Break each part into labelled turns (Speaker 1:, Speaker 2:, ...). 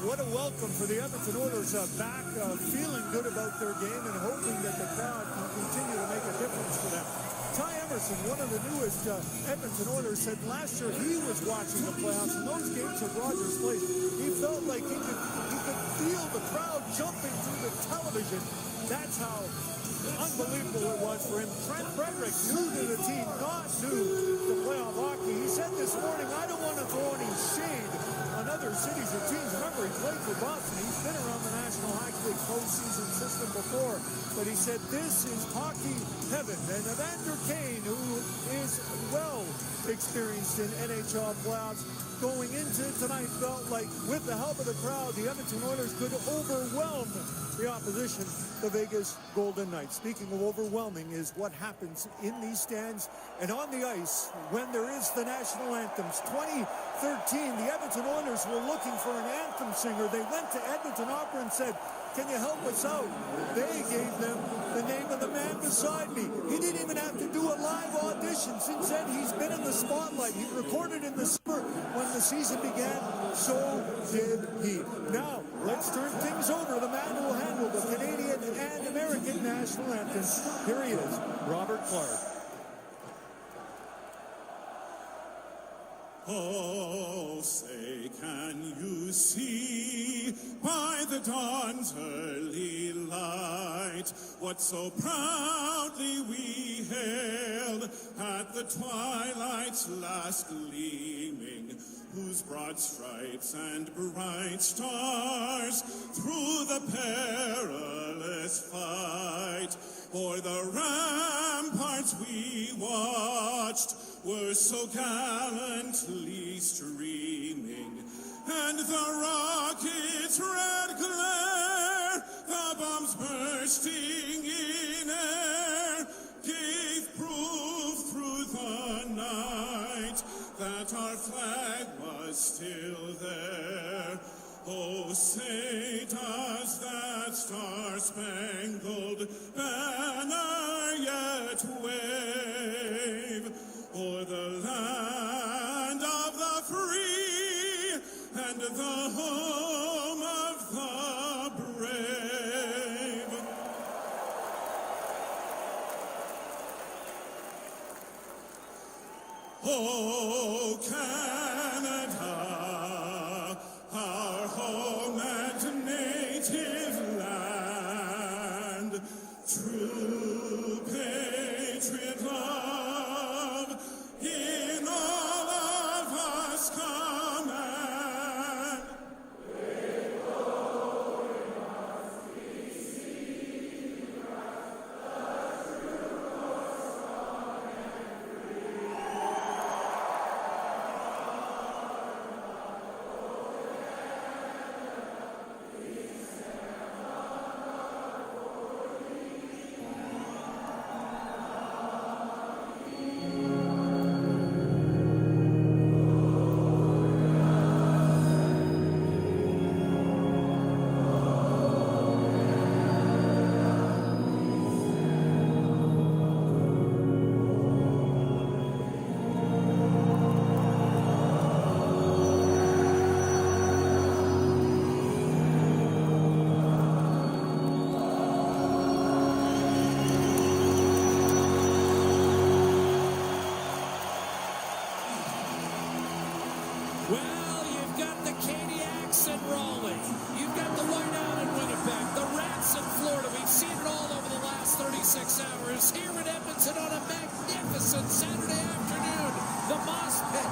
Speaker 1: what a welcome for the Edmonton Oilers back, feeling good about their game and hoping that the crowd can continue to make a difference for them. Ty Emerson, one of the newest Edmonton Oilers, said last year he was watching the playoffs and those games at Rogers Place. He felt like he could feel the crowd jumping through the television. That's how unbelievable it was for him. Trent Frederick, new to the team, not new to playoff hockey. He said this morning, I don't want to throw any shade on other cities or teams. Remember, he played for Boston. He's been around the National Hockey League postseason system before. But he said this is hockey heaven. And Evander Kane, who is well experienced in NHL playoffs, going into tonight felt like with the help of the crowd, the Edmonton Oilers could overwhelm the opposition, the Vegas Golden Knights. Speaking of overwhelming is what happens in these stands and on the ice when there is the national anthems. 2013, the Edmonton Oilers were looking for an anthem singer. They went to Edmonton Opera and said, can you help us out? They gave them the name of the man beside me. He didn't even have to do a live audition. Since then, he's been in the spotlight. He recorded in the summer when the season began. So did he. Now, let's turn things over to the man who will handle the Canadian and American national anthems. Here he is, Robert Clark.
Speaker 2: Oh, say, can you see by the dawn's early light what so proudly we hailed at the twilight's last gleaming, whose broad stripes and bright stars through the perilous fight o'er the ramparts we watched were so gallantly streaming, and the rocket's red glare, the bombs bursting in air, gave proof through the night that our flag was still there. Oh, say does that star-spangled banner yet wave o'er the land of the free and the home of the brave? Oh, Canada, our home and native land, true patriot love in all of us command. With glory must we see Christ, the true North strong and free.
Speaker 3: Well, you've got the Caniacs in Raleigh. You've got the Whiteout in Winnipeg. The Rats in Florida. We've seen it all over the last 36 hours. Here in Edmonton on a magnificent Saturday afternoon. The Moss Pit.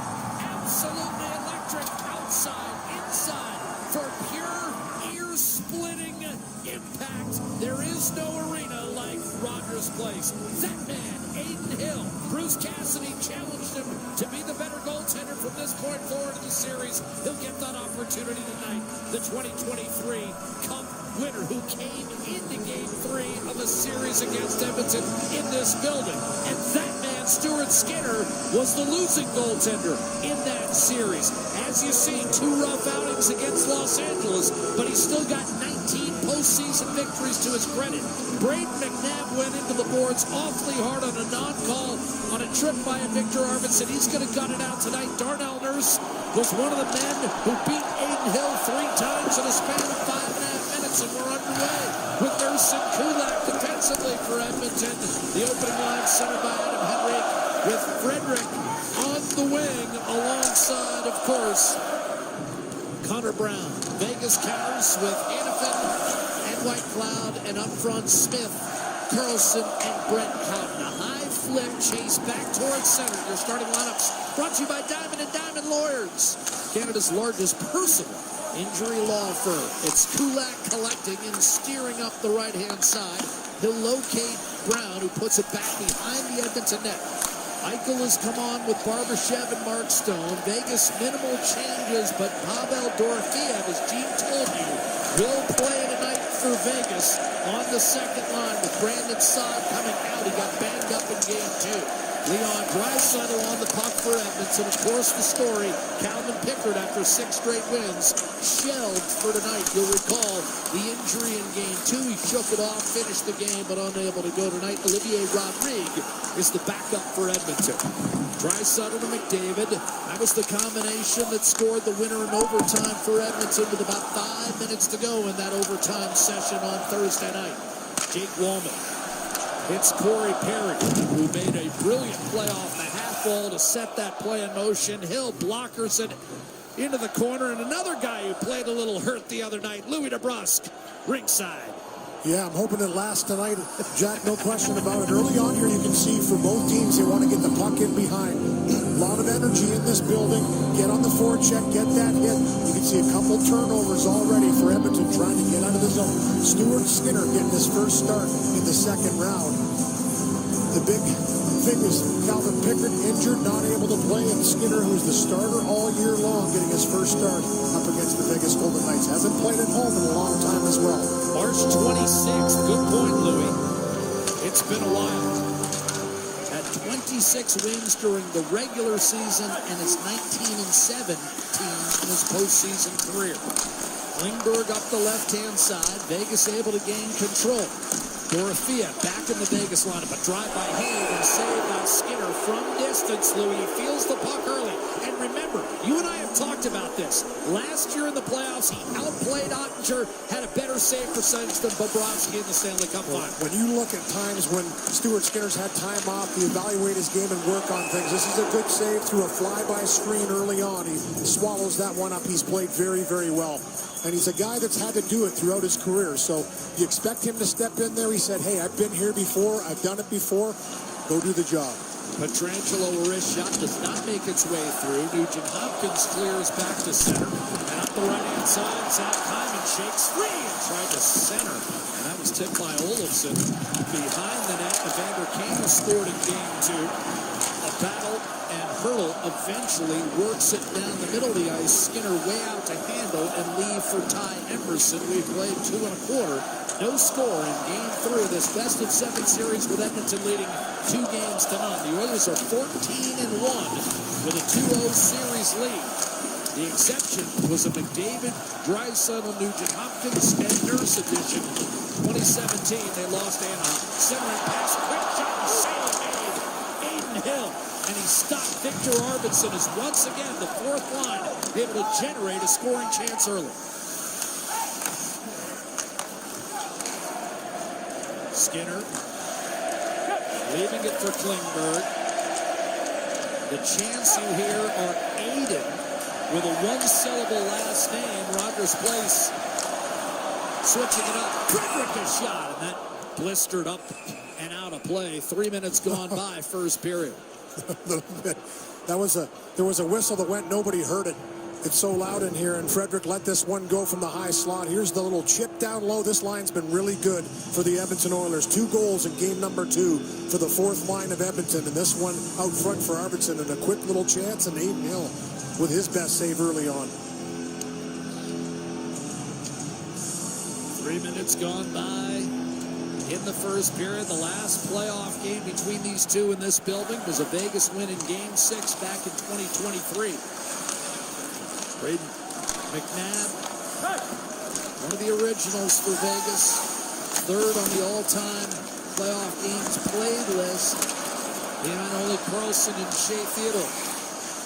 Speaker 3: Absolutely electric. Outside, inside. For pure ear-splitting impact. There is no arena like Rogers Place. That man, Aiden Hill. Bruce Cassidy challenged him to be the better goaltender from this point forward in the series. He'll get that opportunity tonight. The 2023 Cup winner who came into Game 3 of the series against Edmonton in this building. And that man, Stuart Skinner, was the losing goaltender in that series. As you see, 2 rough outings against Los Angeles, but he's still got 19 postseason victories to his credit. Braden McNabb went into the boards awfully hard on a non-call on a trip by Victor Arvidsson. He's going to gut it out tonight. Darnell Nurse was one of the men who beat Aiden Hill 3 times in a span of 5.5 minutes, and we're underway with Nurse and Kulak defensively for Edmonton. The opening line centered by Adam Henrik with Frederick on the wing alongside, of course, Connor Brown. Vegas counters with Hannafin and White Cloud, and up front Smith, Carlson, and Brent Houghton. A high flip chase back towards center. Your starting lineups brought to you by Diamond and Diamond Lawyers, Canada's largest personal injury law firm. It's Kulak collecting and steering up the right-hand side. He'll locate Brown, who puts it back behind the Edmonton net. Eichel has come on with Barbashev and Mark Stone. Vegas minimal changes, but Pavel Dorofeev, as Gene told you, will play tonight for Vegas on the second line with Brandon Saad coming out. He got banged up in game 2. Leon Draisaitl on the puck for Edmonton. Of course, the story, Calvin Pickard, after 6 straight wins, shelved for tonight. You'll recall the injury in game 2. He shook it off, finished the game, but unable to go tonight. Olivier Rodrigue is the backup for Edmonton. Draisaitl to McDavid. That was the combination that scored the winner in overtime for Edmonton with about 5 minutes to go in that overtime session on Thursday night. Jake Wallman hits Corey Perry, who made a brilliant play off the half wall to set that play in motion. Hill blockers it into the corner, and another guy who played a little hurt the other night, Louis DeBrusque, ringside.
Speaker 2: Yeah, I'm hoping it lasts tonight, Jack, no question about it. Early on here, you can see for both teams, they want to get the puck in behind. A lot of energy in this building. Get on the forecheck, get that hit. You can see a couple turnovers already for Edmonton trying to get out of the zone. Stuart Skinner getting his first start in the second round. The big thing is Calvin Pickard injured, not able to play, and Skinner, who's the starter all year long, getting his first start up against the Vegas Golden Knights. Hasn't played at home in a long time as well.
Speaker 3: March 26th, good point, Louis. It's been a while. At 26 wins during the regular season and is 19-17 in his postseason career. Klingberg up the left-hand side. Vegas able to gain control. Dorofeev back in the Vegas lineup. A drive by Haig and save by Skinner from distance. Louis feels the puck early. And remember, you and I have talked about this. Last year in the playoffs, he outplayed Ottinger, had a better save percentage than Bobrovsky in the Stanley Cup final.
Speaker 2: When you look at times when Stuart Skinner's had time off to evaluate his game and work on things, this is a good save through a fly-by screen early on. He swallows that one up. He's played very, very well. And he's a guy that's had to do it throughout his career. So you expect him to step in there. He said, hey, I've been here before. I've done it before. Go do the job.
Speaker 3: Petrangelo, a wrist shot, does not make its way through. Nugent Hopkins clears back to center. And up the right-hand side, Zach Hyman shakes free and tried to center. And that was tipped by Olofsson. Behind the net, Evander Kane scored in game 2. A battle and Hurdle eventually works it down the middle of the ice. Skinner way out to handle and leave for Ty Emerson. We've played 2 1/4. No score in game 3 of this best-of-7 series with Edmonton leading 2 games to none. The Oilers are 14-1 with a 2-0 series lead. The exception was a McDavid, Draisaitl, Nugent Hopkins, and Nurse edition. 2017, they lost Anaheim. Centering pass, quick shot, and save made. Aiden Hill. And he stopped. Victor Arvidsson is once again the 4th line able to generate a scoring chance early. Skinner leaving it for Klingberg. The chance you hear are Aiden with a 1-syllable last name. Rogers Place switching it up. Frederick a shot, and that blistered up and out of play. 3 minutes gone by, first period.
Speaker 2: There was a whistle that went, nobody heard it. It's so loud in here, and Frederick let this one go from the high slot. Here's the little chip down low. This line's been really good for the Edmonton Oilers. 2 goals in game number 2 for the 4th line of Edmonton, and this one out front for Arvidsson, and a quick little chance, and Aiden Hill with his best save early on.
Speaker 3: 3 minutes gone by in the first period. The last playoff game between these two in this building was a Vegas win in game 6 back in 2023. Braden McNabb, one of the originals for Vegas, 3rd on the all-time playoff games played list, behind only Carlson and Shea Theodore.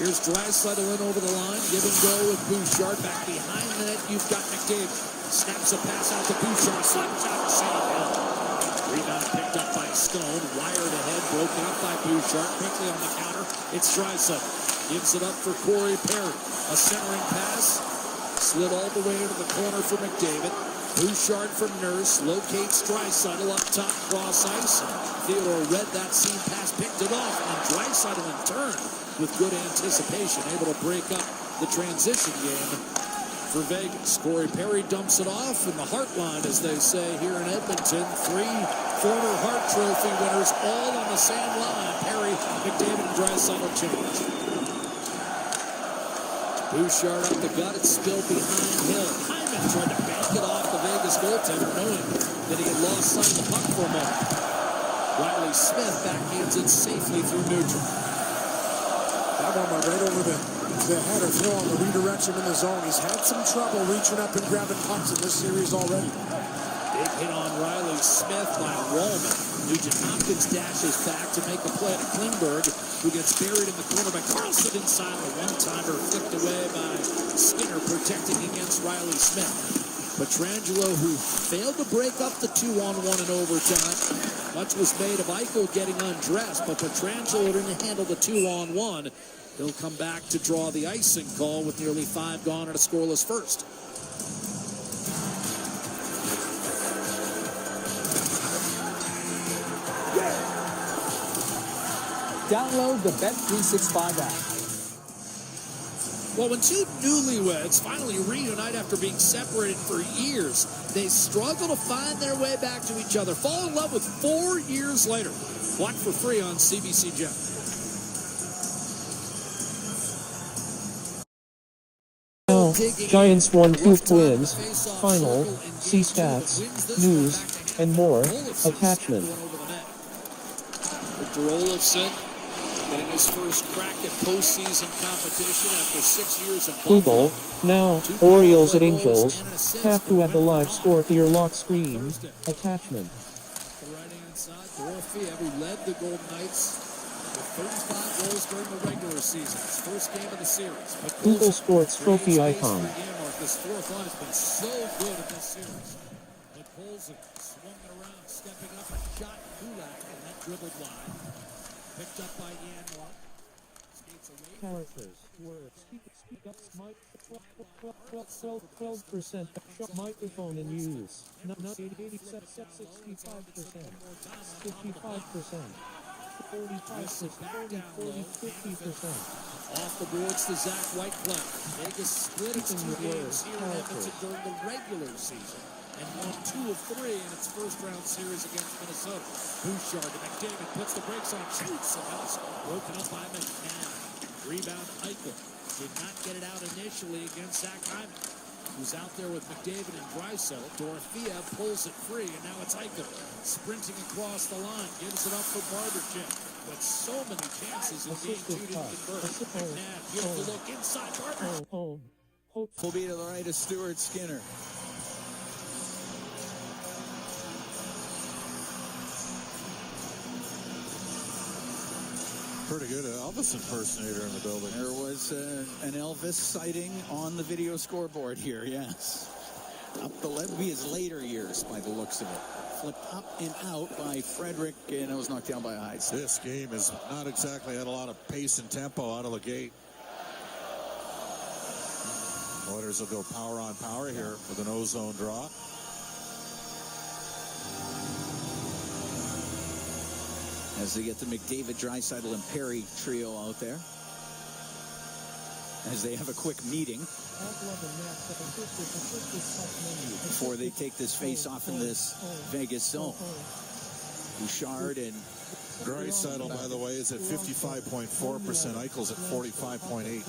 Speaker 3: Here's Draisaitl in over the line. Give and go with Bouchard. Back behind the net, you've got McDavid. Snaps a pass out to Bouchard. Slams out to Sandhill. Rebound picked up by Stone. Wired ahead. Broken up by Bouchard. Quickly on the counter. It's Draisaitl. Gives it up for Corey Perry. A centering pass. Slid all the way into the corner for McDavid. Bouchard from Nurse. Locates Draisaitl up top. Cross ice. Theodore read that seam pass. Picked it off. And Draisaitl in turn with good anticipation. Able to break up the transition game for Vegas. Corey Perry dumps it off in the Heartline, as they say here in Edmonton. 3 former Hart Trophy winners all on the same line. Perry, McDavid, and Draisaitl change. Bouchard up the gut. It's spilled behind Hill. Hyman tried to bank it off the Vegas goaltender, knowing that he had lost sight of the puck for a moment. Riley Smith backhands it safely through neutral.
Speaker 2: That one went right over the head of Hill on the redirection in the zone. He's had some trouble reaching up and grabbing pucks in this series already.
Speaker 3: Big hit on Riley Smith by Wallman. Nugent Hopkins dashes back to make a play to Klingberg, who gets buried in the corner by Carlson inside. A one-timer flicked away by Skinner, protecting against Riley Smith. Pietrangelo, who failed to break up the 2-on-1 in overtime. Much was made of Eichel getting undressed, but Pietrangelo didn't handle the 2-on-1. He'll come back to draw the icing call with nearly 5 gone and a scoreless first.
Speaker 4: Download the Bet365 app.
Speaker 3: Well, when two newlyweds finally reunite after being separated for years, they struggle to find their way back to each other. Fall in love with 4 years later. Watch for free on CBC Gem.
Speaker 5: Giants won 2 Twins, final, see stats, news, and more, attachment.
Speaker 3: Victor Olofsson getting his first crack at postseason competition after 6 years of
Speaker 5: Google, now, Orioles at Angels, have to add the live score to your lock screen, attachment.
Speaker 3: The right-hand side, Dorothea, who led the Golden Knights with 35 goals during the regular season. His first game of the series.
Speaker 5: Google Sports Trophy icon.
Speaker 3: This fourth line has been so good in this series. But Polson swung it around, stepping up and shot Kulak, and that dribbled wide. Picked up by Ian Moore. Skates away.
Speaker 5: Characters, words, speak up, 12% microphone in use. Not 65%, 55%. 45%, 50%.
Speaker 3: Off the boards to Zach Whitecloud. Vegas split its 2 games here in Edmonton during the regular season and won 2 of 3 in its first-round series against Minnesota. Bouchard to McDavid puts the brakes on, shoots, and that's broken up by McNabb. Rebound Eichel. Did not get it out initially against Zach Hyman, who's out there with McDavid and Draisaitl. Dorothea pulls it free, and now it's Eichel sprinting across the line. Gives it up for Barbashev. But so many chances in game 2 didn't convert. McNabb, beautiful look inside. Barbashev.
Speaker 4: Will be to the right of Stuart Skinner.
Speaker 6: Pretty good Elvis impersonator in the building.
Speaker 4: There was an Elvis sighting on the video scoreboard here, yes. Up the left, be his later years by the looks of it. Flipped up and out by Frederick, and it was knocked down by Heights.
Speaker 6: This game has not exactly had a lot of pace and tempo out of the gate. Oilers will go power on power here with an ozone draw.
Speaker 4: As they get the McDavid, Draisaitl, and Perry trio out there. As they have a quick meeting before they take this face-off in this Vegas zone. Bouchard and
Speaker 6: Draisaitl, by the way, is at 55.4%. Eichel's at 45.8%.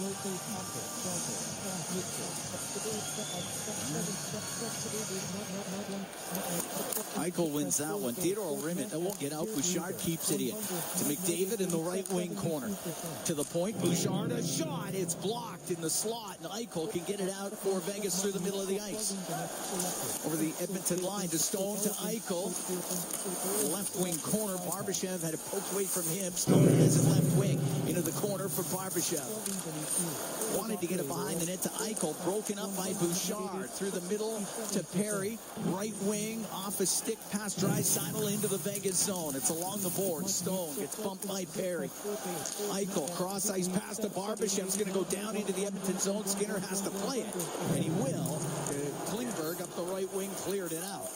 Speaker 4: Eichel wins that one. Theodore will rim it. That won't get out. Bouchard keeps it in. To McDavid in the right wing corner. To the point. Bouchard, a shot. It's blocked in the slot. And Eichel can get it out for Vegas through the middle of the ice. Over the Edmonton line to Stone to Eichel. Left wing corner. Barbashev Barbashev had it poked away from him. Stone has it left wing into the corner for Barbashev. Wanted to get it behind the net to Eichel. Broken up by Bouchard. Through the middle to Perry. Right wing off a stick past Draisaitl into the Vegas zone. It's along the board. Stone gets bumped by Perry. Eichel cross ice pass to Barbashev's going to go down into the Edmonton zone. Skinner has to play it, and he will. Klingberg up the right wing cleared it out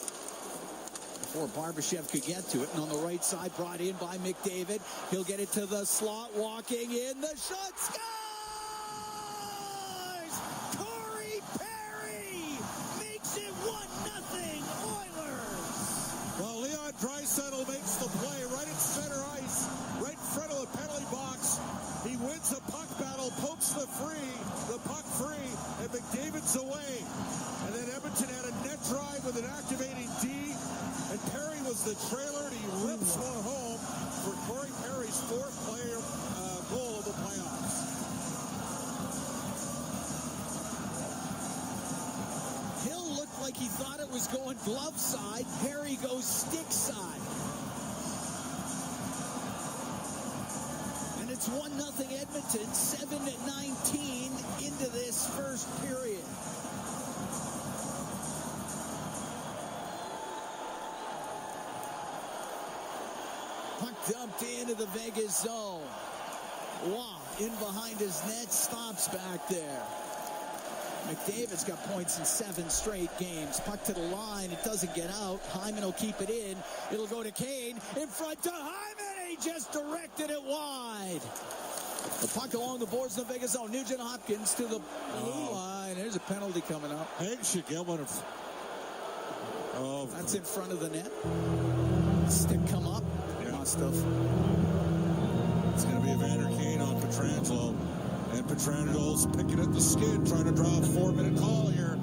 Speaker 4: before Barbashev could get to it. And on the right side, brought in by McDavid. He'll get it to the slot, walking in. The shot, scores! Corey Perry makes it 1-0 Oilers.
Speaker 6: Well, Leon Draisaitl makes the play right at center ice, right in front of the penalty box. He wins the puck battle, pokes the puck free, and McDavid's away. And then Edmonton had a net drive with an activating D, and Perry was the trailer, and he rips one home for Corey Perry's fourth goal of the playoffs.
Speaker 4: Hill looked like he thought it was going glove side. Perry goes stick side. And it's 1-0 Edmonton, 7-19 into this first period. Puck dumped into the Vegas zone. Wow, in behind his net, stops back there. McDavid's got points in 7 straight games. Puck to the line, it doesn't get out. Hyman will keep it in. It'll go to Kane, in front to Hyman. He just directed it wide. The puck along the boards in the Vegas zone. Nugent Hopkins to the blue line. There's a penalty coming up.
Speaker 6: Haig should get one of... Oh,
Speaker 4: that's in front of the net. Stick come up.
Speaker 6: Yeah.
Speaker 4: Must have.
Speaker 6: It's going to be Evander Kane on Pietrangelo. And Pietrangelo's picking at the skid, trying to draw a 4-minute call here.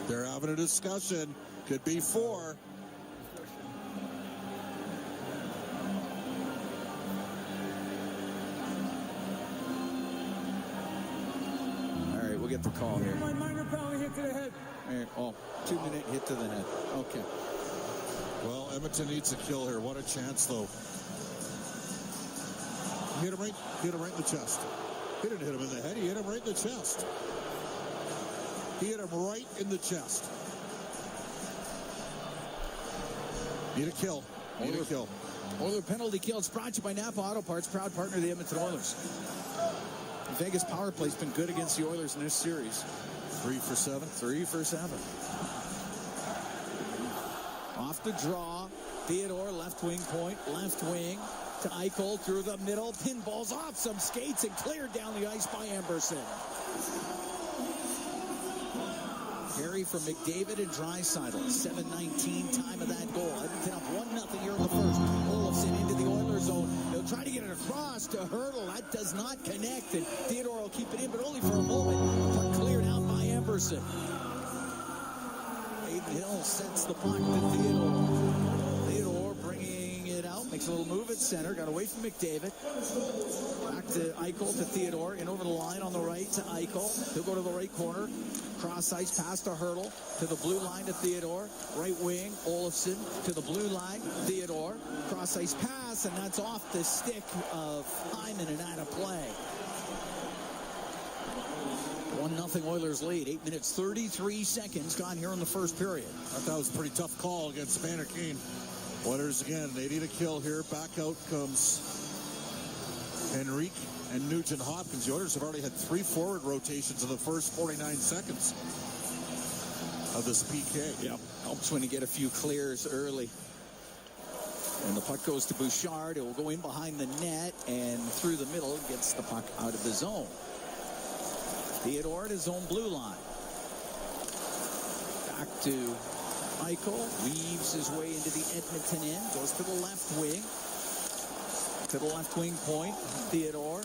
Speaker 6: They're having a discussion. Could be 4.
Speaker 4: All right, we'll get the call here.
Speaker 1: Minor penalty hit to the head.
Speaker 4: Oh, 2-minute hit to the head. Okay.
Speaker 6: Well, Edmonton needs a kill here. What a chance, though. Hit him right in the chest. He didn't hit him in the head. He hit him right in the chest. He hit him right in the chest. Need a kill. Need a kill.
Speaker 4: Oiler penalty kill. It's brought to you by Napa Auto Parts, proud partner of the Edmonton Oilers. The Vegas power play's been good against the Oilers in this series.
Speaker 6: 3 for 7.
Speaker 4: 3 for 7. Off the draw, Theodore, left wing point, left wing to Eichel through the middle. Pinballs off some skates and cleared down the ice by Emberson. Carry from McDavid and Draisaitl. 7:19 time of that goal. Edmonton up 1-0 here in the first. Olofsson into the Oilers zone. They'll try to get it across to Hurdle. That does not connect, and Theodore will keep it in, but only for a moment. Puck cleared out by Emberson. Hill sets the puck to Theodore. Theodore bringing it out, makes a little move at center, got away from McDavid. Back to Eichel to Theodore, in over the line on the right to Eichel. He'll go to the right corner, cross ice pass to Hurdle, to the blue line to Theodore. Right wing, Olofsson to the blue line, Theodore. Cross ice pass, and that's off the stick of Hyman and out of play. 1-0 Oilers lead. 8 minutes, 33 seconds gone here in the first period.
Speaker 6: I thought that was a pretty tough call against Evander Kane. Oilers again, they need a kill here. Back out comes Henrique and Nugent Hopkins. The Oilers have already had 3 forward rotations in the first 49 seconds of this PK.
Speaker 4: Yep. Helps when you get a few clears early. And the puck goes to Bouchard. It will go in behind the net and through the middle. Gets the puck out of the zone. Theodore at his own blue line. Back to Eichel. Weaves his way into the Edmonton end. Goes to the left wing. To the left wing point. Theodore.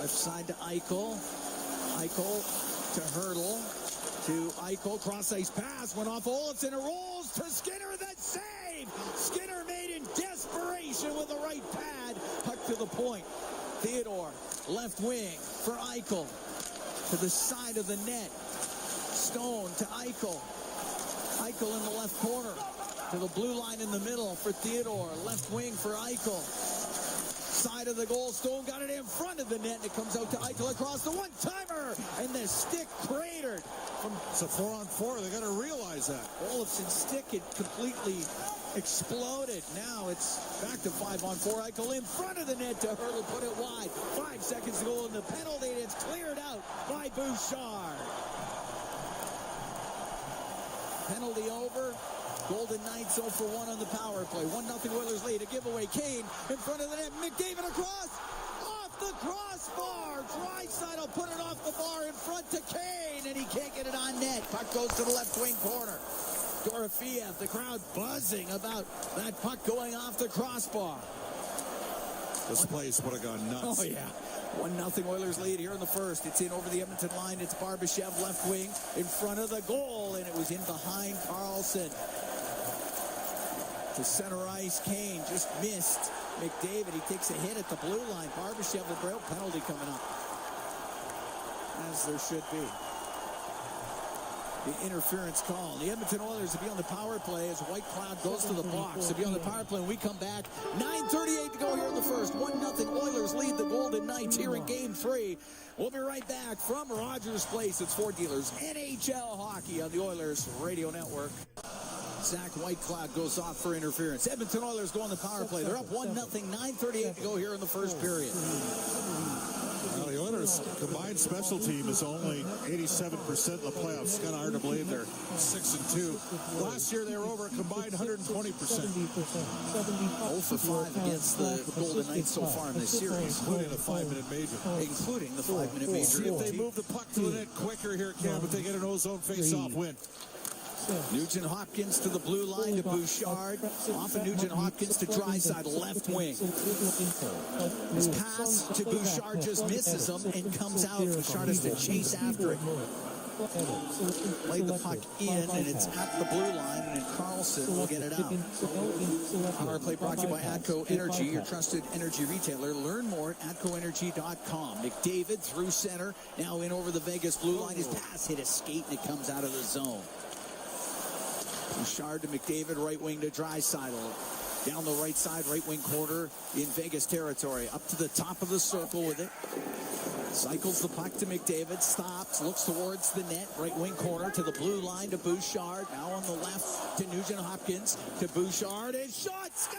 Speaker 4: Left side to Eichel. Eichel to Hurdle. To Eichel. Cross ice pass. Went off Olofsson. It rolls to Skinner. That save. Skinner made in desperation with the right pad. Puck to the point. Theodore. Left wing for Eichel. To the side of the net. Stone to Eichel. Eichel in the left corner. To the blue line in the middle for Theodore. Left wing for Eichel. Side of the goal. Stone got it in front of the net. And it comes out to Eichel across the one-timer. And the stick cratered.
Speaker 6: It's a 4-on-4. They got to realize that.
Speaker 4: Olofsson's stick had completely exploded. Now it's back to 5-on-4. Eichel in front of the net to Hurdle. Put it wide. 5 seconds to go in the penalty. And it's cleared out by Bouchard. Penalty over. Golden Knights 0 for 1 on the power play. 1-0 Oilers lead. A giveaway. Kane in front of the net. McDavid across. Off the crossbar. Draisaitl put it off the bar in front to Kane. And he can't get it on net. Puck goes to the left wing corner. Dorofeev. The crowd buzzing about that puck going off the crossbar.
Speaker 6: This place would have gone nuts.
Speaker 4: Oh, yeah. 1-0 Oilers lead here in the first. It's in over the Edmonton line. It's Barbashev left wing in front of the goal. And it was in behind Karlsson. To center ice, Kane just missed McDavid. He takes a hit at the blue line. Barbashev, the braille penalty coming up. As there should be. The interference call. The Edmonton Oilers will be on the power play as White Cloud goes to the box. They'll be on the power play when we come back. 9:38 to go here in the first. 1-0 Oilers lead the Golden Knights here in Game 3. We'll be right back from Rogers Place. It's Ford Dealers NHL Hockey on the Oilers Radio Network. Zach Whitecloud goes off for interference. Edmonton Oilers go on the power play. They're up 1-0, 9:38 to go here in the first period.
Speaker 6: Well, the Oilers' combined special team is only 87% in the playoffs. It's kind of hard to believe they're 6-2. Last year they were over a combined 120%.
Speaker 4: 0 for 5 against the Golden Knights so far in this series.
Speaker 6: Including the 5-minute major.
Speaker 4: Including the 5-minute major.
Speaker 6: See if they move the puck to the net quicker here, Cam, but they get an ozone face-off win.
Speaker 4: Nugent Hopkins to the blue line to Bouchard. Off of Nugent Hopkins to Draisaitl, left wing. His pass to Bouchard just misses him and comes out. Bouchard has to chase after it. Play the puck in, and it's at the blue line, and then Karlsson will get it out. Power play brought to you by ATCO Energy, your trusted energy retailer. Learn more at atcoenergy.com. McDavid through center, now in over the Vegas blue line. His pass hit a skate, and it comes out of the zone. Bouchard to McDavid, right wing to Draisaitl. Down the right side, right wing corner in Vegas territory. Up to the top of the circle with it. Cycles the puck to McDavid, stops, looks towards the net, right wing corner to the blue line to Bouchard. Now on the left to Nugent Hopkins to Bouchard, and shot, scores!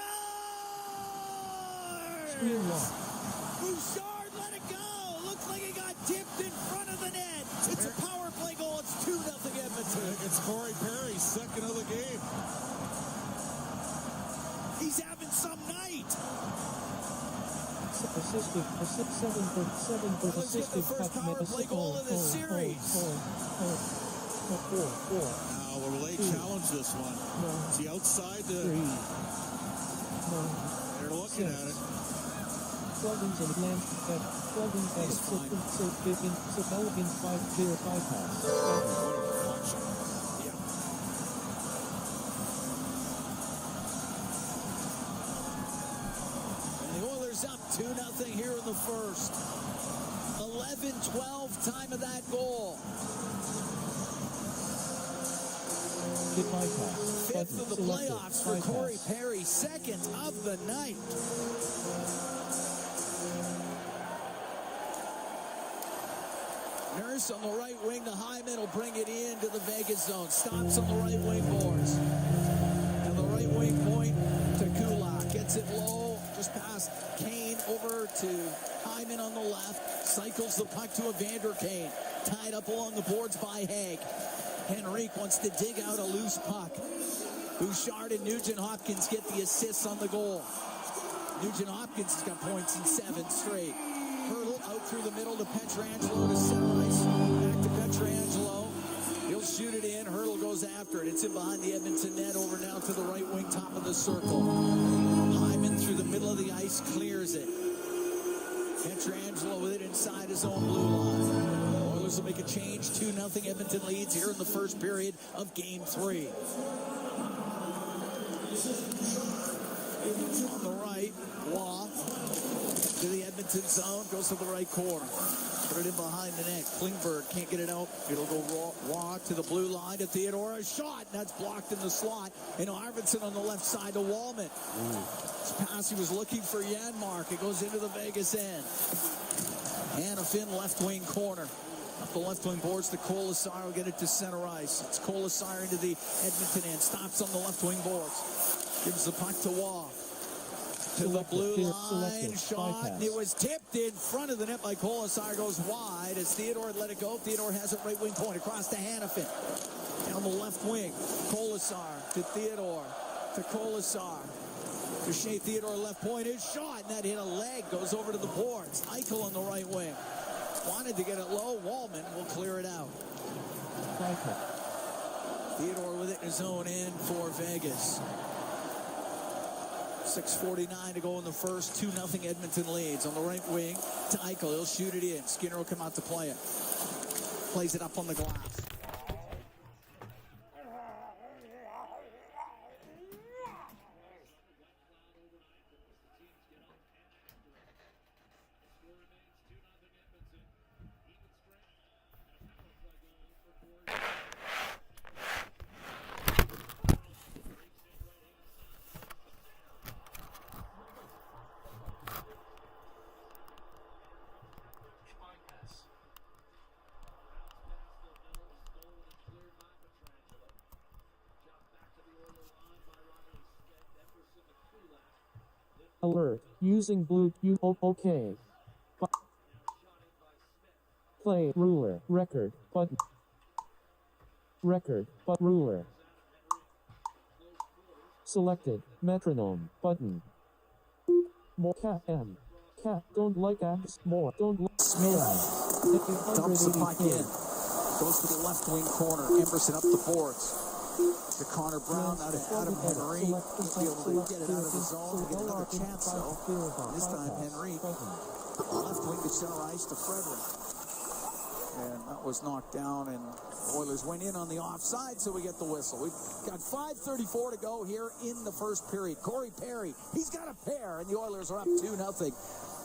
Speaker 4: Bouchard let it go. Looks like he got tipped in front of the net. It's a power play goal. It's 2-0 Edmonton.
Speaker 6: It's Corey Perry's second of the game.
Speaker 4: He's having some night.
Speaker 5: Assisted
Speaker 4: first power play goal of the series.
Speaker 6: Now, will they challenge this one? Is he outside the... They're looking at it.
Speaker 5: Plugins and land that plugins that so Belgian 5 bypass.
Speaker 4: And the Oilers up 2-0 here in the first. 11-12 time of that goal. Fifth of the playoffs for Corey Perry, second of the night. Nurse on the right wing to Hyman will bring it in to the Vegas zone. Stops on the right wing boards. To the right wing point to Kulak. Gets it low, just past Kane over to Hyman on the left. Cycles the puck to Evander Kane. Tied up along the boards by Haig. Henrique wants to dig out a loose puck. Bouchard and Nugent Hopkins get the assists on the goal. Nugent Hopkins has got points in 7 straight. Hurdle out through the middle to Pietrangelo to center ice. Back to Pietrangelo. He'll shoot it in. Hurdle goes after it. It's in behind the Edmonton net. Over now to the right wing, top of the circle. Hyman through the middle of the ice clears it. Pietrangelo with it inside his own blue line. Oilers will make a change. 2-0 Edmonton leads here in the first period of Game 3. On the right, Waugh to the Edmonton zone, goes to the right corner. Put it in behind the net. Klingberg can't get it out. It'll go raw to the blue line to Theodore. A shot, and that's blocked in the slot. And Arvidsson on the left side to Wallman. This pass, he was looking for Janmark. It goes into the Vegas end. Hanifin, left wing corner. Up the left wing boards to Colasar. Will get it to center ice. It's Colasar into the Edmonton end. Stops on the left wing boards. Gives the puck to Waugh. To the blue line, shot, and it was tipped in front of the net by Colasar, goes wide as Theodore had let it go. Theodore has it right wing point across to Hanifin. Down the left wing, Colasar to Theodore, to Colasar. To Shea Theodore, left point, his shot, and that hit a leg, goes over to the boards. Eichel on the right wing. Wanted to get it low, Wallman will clear it out. Theodore with it in his own end for Vegas. 6:49 to go in the first. 2-0 Edmonton leads. On the right wing to Eichel. He'll shoot it in. Skinner will come out to play it. Plays it up on the glass.
Speaker 5: Alert, using blue OK. Play ruler, record, button. Record, but ruler. Selected, metronome, button. More cat M. Cat, don't like abs, more, don't like
Speaker 4: Smith dumps the puck in. Goes to the left wing corner. Emerson up the boards. To Connor Brown, out of Adam Henry. He'll be able to get it out of the zone to get another chance, though. This time, Henry, left wing to center ice to Frederick. And that was knocked down, and Oilers went in on the offside, so we get the whistle. We've got 5:34 to go here in the first period. Corey Perry, he's got a pair, and the Oilers are up 2-0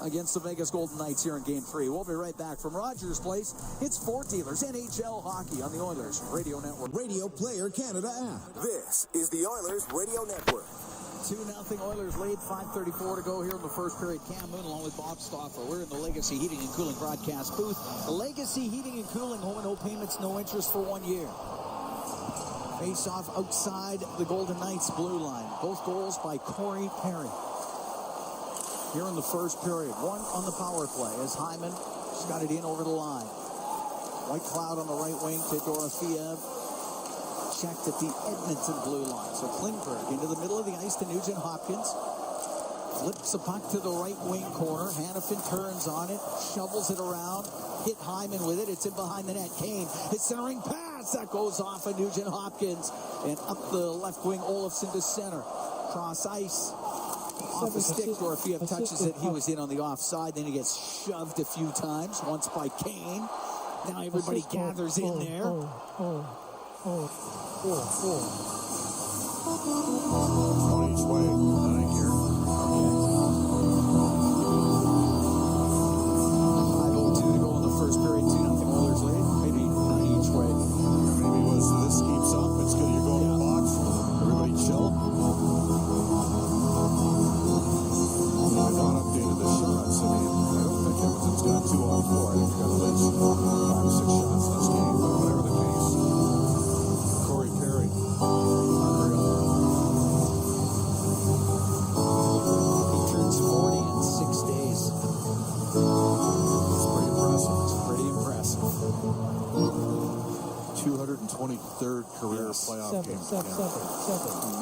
Speaker 4: against the Vegas Golden Knights here in Game 3. We'll be right back from Rogers Place. It's Fort Dealers NHL Hockey on the Oilers Radio Network.
Speaker 7: Radio Player Canada app. This is the Oilers Radio Network.
Speaker 4: 2-0 Oilers lead, 5:34 to go here in the first period. Cam Moon along with Bob Stauffer. We're in the Legacy Heating and Cooling broadcast booth. Legacy Heating and Cooling, home and no payments, no interest for 1 year. Face off outside the Golden Knights blue line. Both goals by Corey Perry. Here in the first period, one on the power play as Hyman just got it in over the line. White Cloud on the right wing to Dorofeev. Checked at the Edmonton blue line. So Klingberg into the middle of the ice to Nugent Hopkins. Flips the puck to the right wing corner. Hanifin turns on it, shovels it around. Hit Hyman with it. It's in behind the net. Kane, his centering pass. That goes off of Nugent Hopkins. And up the left wing, Olofsson to center. Cross ice. Off the stick, Dorofeev touches it. He was in on the offside. Then he gets shoved a few times. Once by Kane. Now everybody gathers in there.
Speaker 6: One each way, I think here.
Speaker 4: 5:02 to go in the first period. 2-0 Oilers lead. Maybe not each way.
Speaker 6: Maybe it was this keeps up. It's good. You're going to the box. Everybody chill. I've not updated the shots. I mean, I don't think Edmonton's got 2 on 4. I think we got at least 5 or 6 shots this game. But whatever the case, Corey Perry, unreal.
Speaker 4: He turns 40 in 6 days.
Speaker 6: It's pretty impressive.
Speaker 4: It's pretty impressive.
Speaker 6: 223rd career playoff game.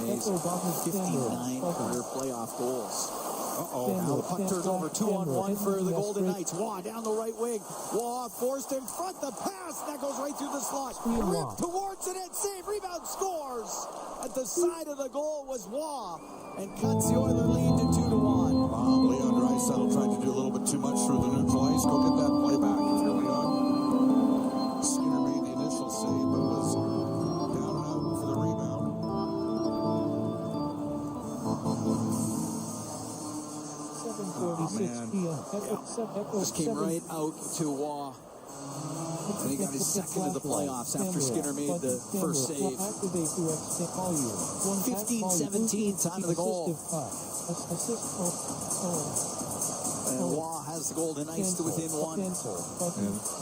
Speaker 4: Amazing. 59 career playoff goals. Now the puck turns over 2-on-1 for the Golden Knights. Waugh down the right wing. Waugh forced in front. The pass that goes right through the slot. Ripped towards the net. Save. Rebound. Scores. At the side of the goal was Waugh and cuts the Oiler lead to 2-1.
Speaker 6: Leon Draisaitl tried to do a little bit too much through the neutral ice. Go get that play back if you're Leon. Skinner made the initial save, but was down and out for the rebound.
Speaker 5: 7:46 p.m.
Speaker 4: Just came right out to Waugh. And he got his second of the playoffs after Skinner made the first save. 15-17, time of the goal. And Waugh has the Golden Knights to within one.
Speaker 6: And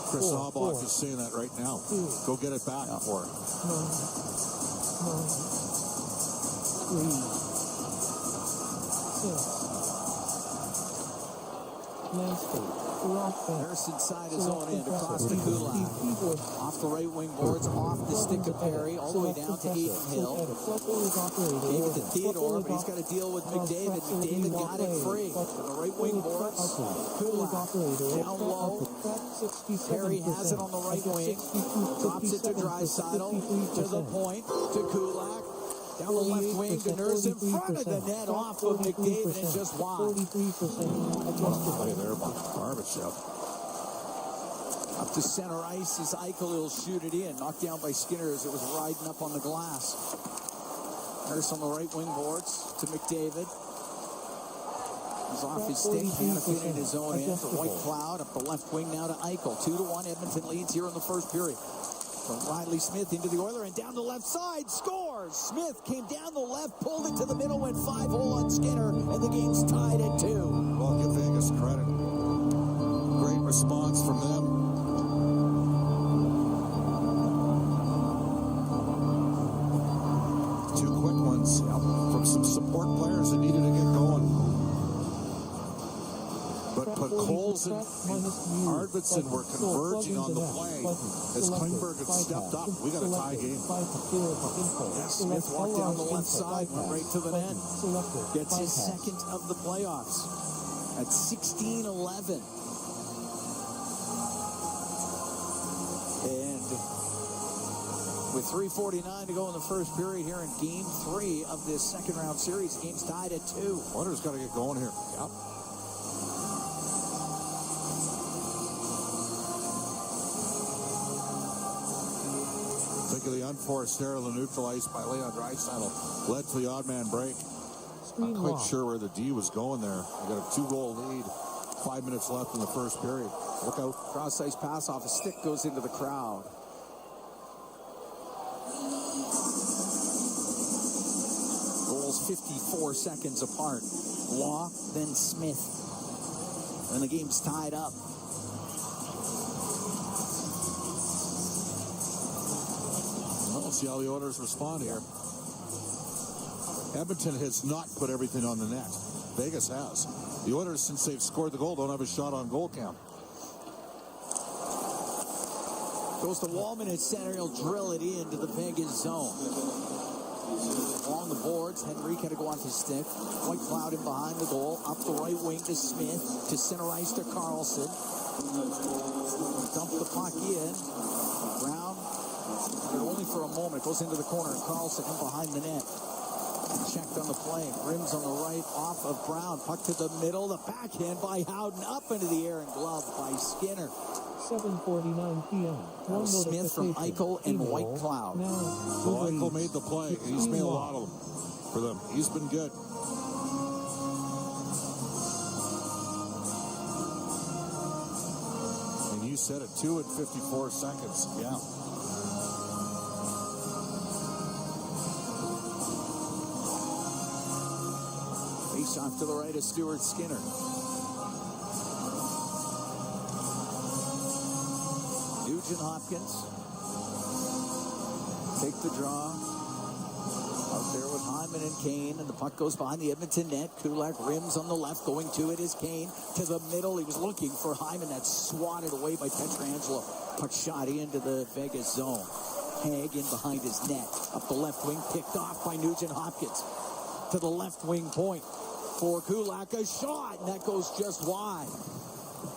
Speaker 6: Chris Aubach is saying that right now. Go get it back for it.
Speaker 4: Harrison side his own end across to Kulak. Off the right wing boards, off the stick of Perry, all the way down to Aiden Hill. Gave it to Theodore, but he's got to deal with McDavid. McDavid got it free. On the right wing boards, Kulak down low. Perry has it on the right wing. Drops it to Draisaitl. To the point, to Kulak. Down the left wing to Nurse in front of the net, off of McDavid and just wide.
Speaker 6: Play there by Barbashev.
Speaker 4: Up to center ice is Eichel. He'll shoot it in. Knocked down by Skinner as it was riding up on the glass. Nurse on the right wing boards to McDavid. He's off his stick. Hanifin in his own end for White Cloud. Up the left wing now to Eichel. 2-1 Edmonton leads here in the first period. From Riley Smith into the Oiler and down the left side, scores! Smith came down the left, pulled it to the middle, went 5-hole on Skinner, and the game's tied at 2.
Speaker 6: Well, give Vegas credit. Great response from them. Two quick ones from some support players that needed to get going. But Coles and Arvidsson were converging on the play as Klingberg had stepped up. We got a tie game.
Speaker 4: Smith walked down the left side, went right to the net. Gets his second of the playoffs at 16-11. And with 3:49 to go in the first period here in Game 3 of this second round series, game's tied at 2.
Speaker 6: Oilers got to get going here. Yep. Think of the unforced error on the neutral ice by Leon Draisaitl. Led to the odd man break. Not quite sure where the D was going there. We got a 2-goal lead. 5 minutes left in the first period. Look out.
Speaker 4: Cross ice pass off a stick goes into the crowd. Goals 54 seconds apart. Waugh, then Smith. And the game's tied up.
Speaker 6: We'll see how the Oilers respond here. Edmonton has not put everything on the net. Vegas has. The Oilers, since they've scored the goal, don't have a shot on goal count.
Speaker 4: Goes to Wallman at center. He'll drill it into the Vegas zone. Along the boards, Henrique had to go off his stick. White Cloud in behind the goal. Up the right wing to Smith. To center ice to Carlson. Dump the puck in. Brown, only for a moment, goes into the corner. And Carlson in behind the net. Checked on the play. Rims on the right, off of Brown. Puck to the middle. The backhand by Howden. Up into the air and glove by Skinner.
Speaker 5: 7:49 p.m.
Speaker 4: Smith from Eichel and White Cloud.
Speaker 6: Well, Eichel made the play. He's made a lot of them for them. He's been good. And you said it, 2 and 54 seconds. Yeah.
Speaker 4: Face off to the right of Stuart Skinner. Nugent Hopkins. Take the draw. Out there with Hyman and Kane, and the puck goes behind the Edmonton net. Kulak rims on the left, going to it is Kane. To the middle, he was looking for Hyman. That's swatted away by Pietrangelo. Puck shot into the Vegas zone. Hag in behind his net. Up the left wing, picked off by Nugent Hopkins. To the left wing point for Kulak. A shot, and that goes just wide.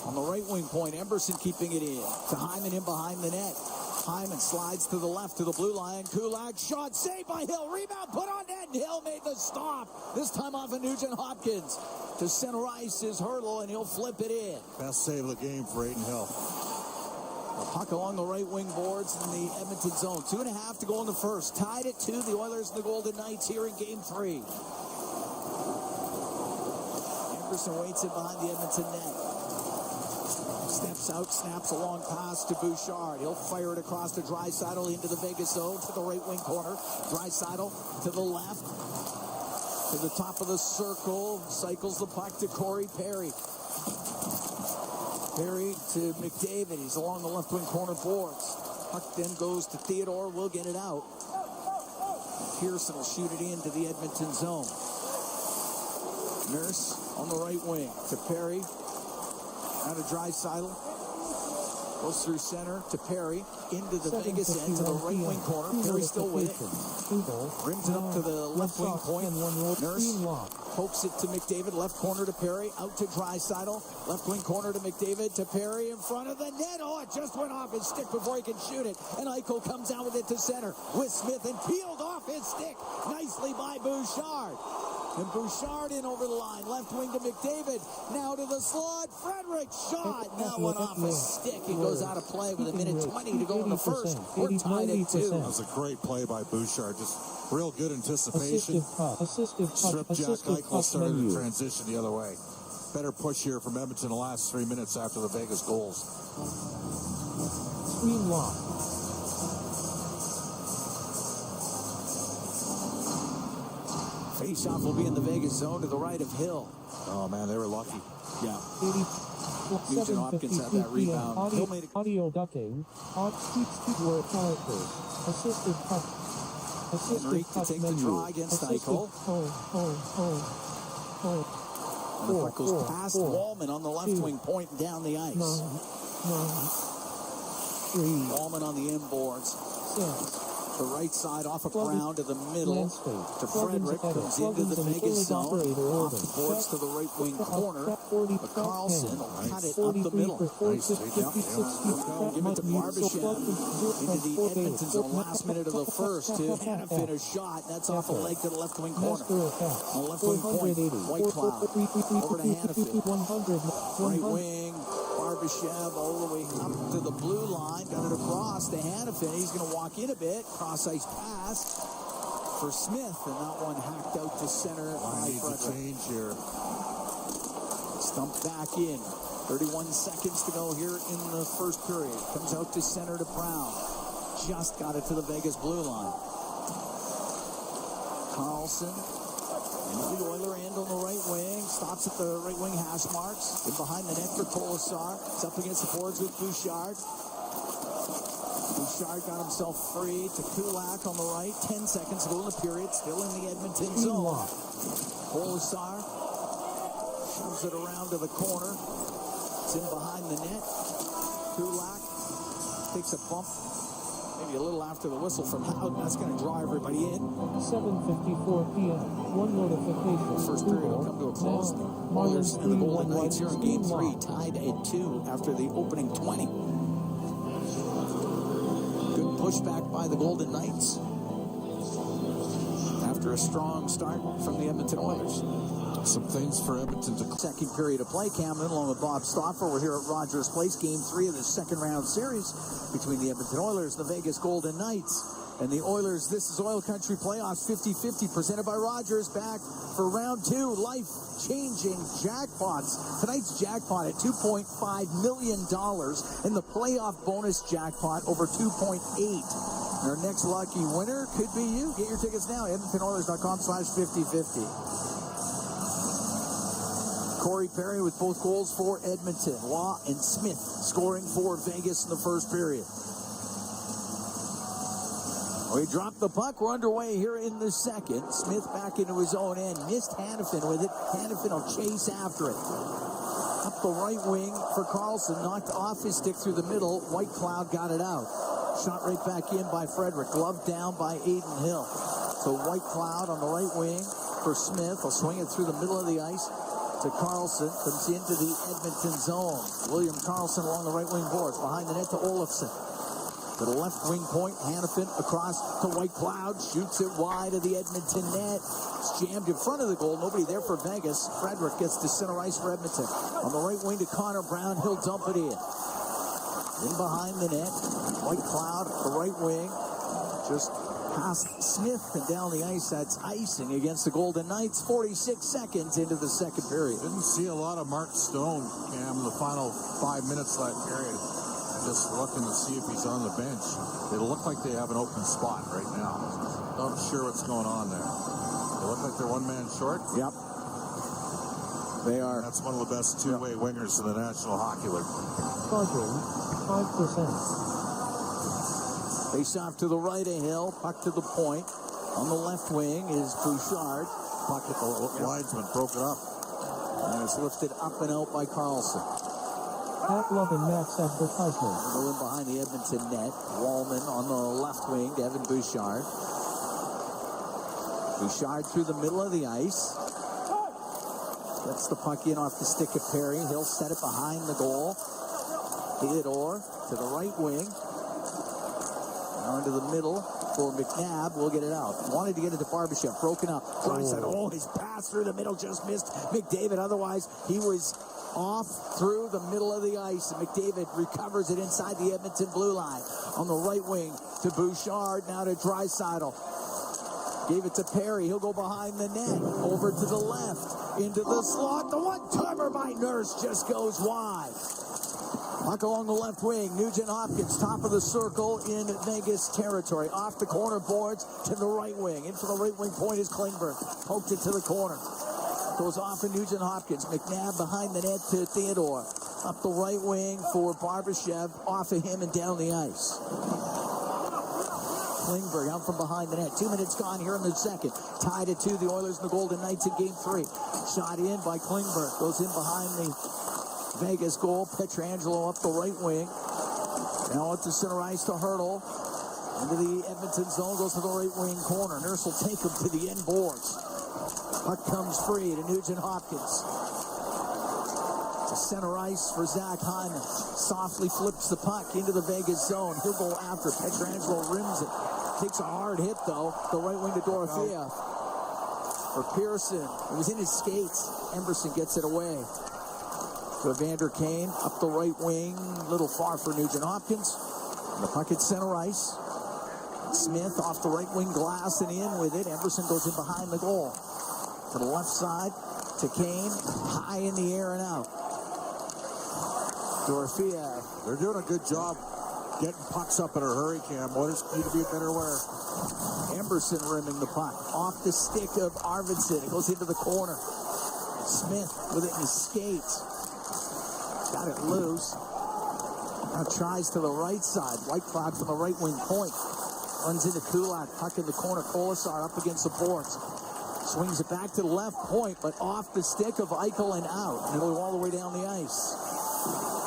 Speaker 4: On the right wing point, Emberson keeping it in. To Hyman in behind the net. Hyman slides to the left to the blue line. Kulak shot, saved by Hill. Rebound put on net, and Hill made the stop. This time off of Nugent Hopkins. To center ice is Hurdle, and he'll flip it in.
Speaker 6: Best save of the game for Aiden Hill.
Speaker 4: A puck along the right wing boards in the Edmonton zone. 2.5 to go in the first. Tied at 2. The Oilers and the Golden Knights here in Game 3. Emberson waits it behind the Edmonton net. Steps out, snaps a long pass to Bouchard. He'll fire it across to Draisaitl into the Vegas zone to the right wing corner. Draisaitl to the left, to the top of the circle. Cycles the puck to Corey Perry. Perry to McDavid. He's along the left wing corner boards. Puck then goes to Theodore. Will get it out. Pearson will shoot it into the Edmonton zone. Nurse on the right wing to Perry. Out of Draisaitl. Goes through center to Perry. Into the Vegas end to the right wing corner. Perry still with it. Rims it up to the left wing point. Nurse pokes it to McDavid. Left corner to Perry. Out to Draisaitl. Left wing corner to McDavid to Perry in front of the net. Oh, it just went off his stick before he can shoot it. And Eichel comes out with it to center with Smith and peeled off his stick. Nicely by Bouchard. And Bouchard in over the line. Left wing to McDavid. Now to the slot. Frederick shot. That one off a stick. It goes out of play with 1:20 to go in the first. We're tied at 2.
Speaker 6: That was a great play by Bouchard. Just real good anticipation. Strip Jack Eichel started to transition the other way. Better push here from Edmonton the last 3 minutes after the Vegas goals.
Speaker 5: Screen lock.
Speaker 4: Face-off will be in the Vegas zone to the right of Hill.
Speaker 6: Oh, man, they were lucky.
Speaker 4: Yeah. Nugent Hopkins had that rebound. Hill made
Speaker 5: audio ducking. Word characters. Assisted cut.
Speaker 4: Henrique to take the draw against Eichel. And the puck goes past Wallman on the left wing point and down the ice. Wallman on the inboards. The right side off of Brown to the middle to Frederick, comes into the Vegas zone, off the boards to the right wing corner, but Carlson will cut it up the middle. Nice. Give it to Barbashev into the Edmonton zone, last minute of the first to Hanifin, a shot, that's off a leg to the left wing corner. On the left wing point, White Cloud, over to Hanifin, right wing, Barbashev all the way up to the blue line, got it across to Hanifin. He's going to walk in a bit, cross-ice pass for Smith, and that one hacked out to center.
Speaker 6: Needs a change here.
Speaker 4: Stumped back in. 31 seconds to go here in the first period. Comes out to center to Brown. Just got it to the Vegas blue line. Carlson into the Oiler end on the right wing. Stops at the right wing hash marks. In behind the net for Colasar. It's up against the boards with Bouchard. Bouchard got himself free to Kulak on the right. 10 seconds to go in the period. Still in the Edmonton zone. Colasar shoves it around to the corner. It's in behind the net. Kulak takes a bump. Maybe a little after the whistle from Howden. That's going to draw everybody in.
Speaker 5: 7:54 p.m. One notification.
Speaker 4: First period will come to a close. Oilers and the Golden Knights here in Game 3 tied at 2 after the opening 20. Good pushback by the Golden Knights after a strong start from the Edmonton Oilers.
Speaker 6: Some things for Edmonton to...
Speaker 4: Second period of play, Cameron, along with Bob Stauffer. We're here at Rogers Place, Game 3 of the second round series between the Edmonton Oilers and the Vegas Golden Knights. And the Oilers, this is Oil Country Playoffs 50-50, presented by Rogers, back for round 2. Life-changing jackpots. Tonight's jackpot at $2.5 million, and the playoff bonus jackpot over $2.8. And our next lucky winner could be you. Get your tickets now, EdmontonOilers.com/5050. Corey Perry with both goals for Edmonton. Law and Smith scoring for Vegas in the first period. We dropped the puck. We're underway here in the second. Smith back into his own end. Missed Hanifin with it. Hanifin will chase after it. Up the right wing for Carlson. Knocked off his stick through the middle. White Cloud got it out. Shot right back in by Frederick. Glove down by Aiden Hill. So White Cloud on the right wing for Smith. He'll swing it through the middle of the ice to Carlson. Comes into the Edmonton zone. William Carlson along the right wing boards. Behind the net to Olofsson. To the left wing point, Hanifin across to White Cloud. Shoots it wide of the Edmonton net. It's jammed in front of the goal. Nobody there for Vegas. Frederick gets to center ice for Edmonton. On the right wing to Connor Brown. He'll dump it in. In behind the net, White Cloud, the right wing. Just past Smith and down the ice. That's icing against the Golden Knights. 46 seconds into the second period.
Speaker 6: Didn't see a lot of Mark Stone, Cam, in the final 5 minutes of that period. Just looking to see if he's on the bench. They look like they have an open spot right now. Not sure what's going on there. They look like they're one man short.
Speaker 4: Yep. They are.
Speaker 6: That's one of the best two-way wingers in the National Hockey League.
Speaker 5: Sparkling, 5%.
Speaker 4: Face off to the right of Hill. Puck to the point. On the left wing is Bouchard.
Speaker 6: Puck at the linesman, broke it up.
Speaker 4: And it's lifted up and out by Carlson.
Speaker 5: Pat Love and Max advertisement.
Speaker 4: Go in behind the Edmonton net. Wallman on the left wing. Devin Bouchard. Bouchard through the middle of the ice. Gets the puck in off the stick of Perry. He'll set it behind the goal. Theodore to the right wing. Now into the middle for McNabb. We'll get it out. Wanted to get it to Barbashev. Broken up. His pass through the middle just missed McDavid. Otherwise, he was off through the middle of the ice. And McDavid recovers it inside the Edmonton blue line. On the right wing to Bouchard. Now to Draisaitl. Gave it to Perry. He'll go behind the net. Over to the left. Into the slot. The one-timer by Nurse just goes wide. Puck along the left wing. Nugent Hopkins, top of the circle in Vegas territory. Off the corner boards to the right wing. In for the right wing point is Klingberg. Poked it to the corner. Goes off of Nugent Hopkins. McNabb behind the net to Theodore. Up the right wing for Barbashev. Off of him and down the ice. Klingberg out from behind the net. 2 minutes gone here in the second. Tied at 2. The Oilers and the Golden Knights in game 3. Shot in by Klingberg. Goes in behind the Vegas goal. Pietrangelo up the right wing. Now up to center ice to Hurdle. Into the Edmonton zone. Goes to the right wing corner. Nurse will take him to the end boards. Puck comes free to Nugent Hopkins. To center ice for Zach Hyman. Softly flips the puck into the Vegas zone. He'll go after. Pietrangelo rims it. Takes a hard hit, though. The right wing to Dorothea. For Pearson. It was in his skates. Emberson gets it away. To Evander Kane. Up the right wing. A little far for Nugent Hopkins. And the puck at center ice. Smith off the right wing glass and in with it. Emberson goes in behind the goal. To the left side. To Kane. High in the air and out. Dorothea.
Speaker 6: They're doing a good job getting pucks up in a hurry, Cam. Oilers need to be better aware.
Speaker 4: Emberson rimming the puck. Off the stick of Arvidsson. It goes into the corner. Smith with it in his skates. Got it loose. Now tries to the right side. White Cloud from the right wing point. Runs into Kulak. Puck in the corner. Kolasar up against the boards. Swings it back to the left point, but off the stick of Eichel and out. And it'll go all the way down the ice.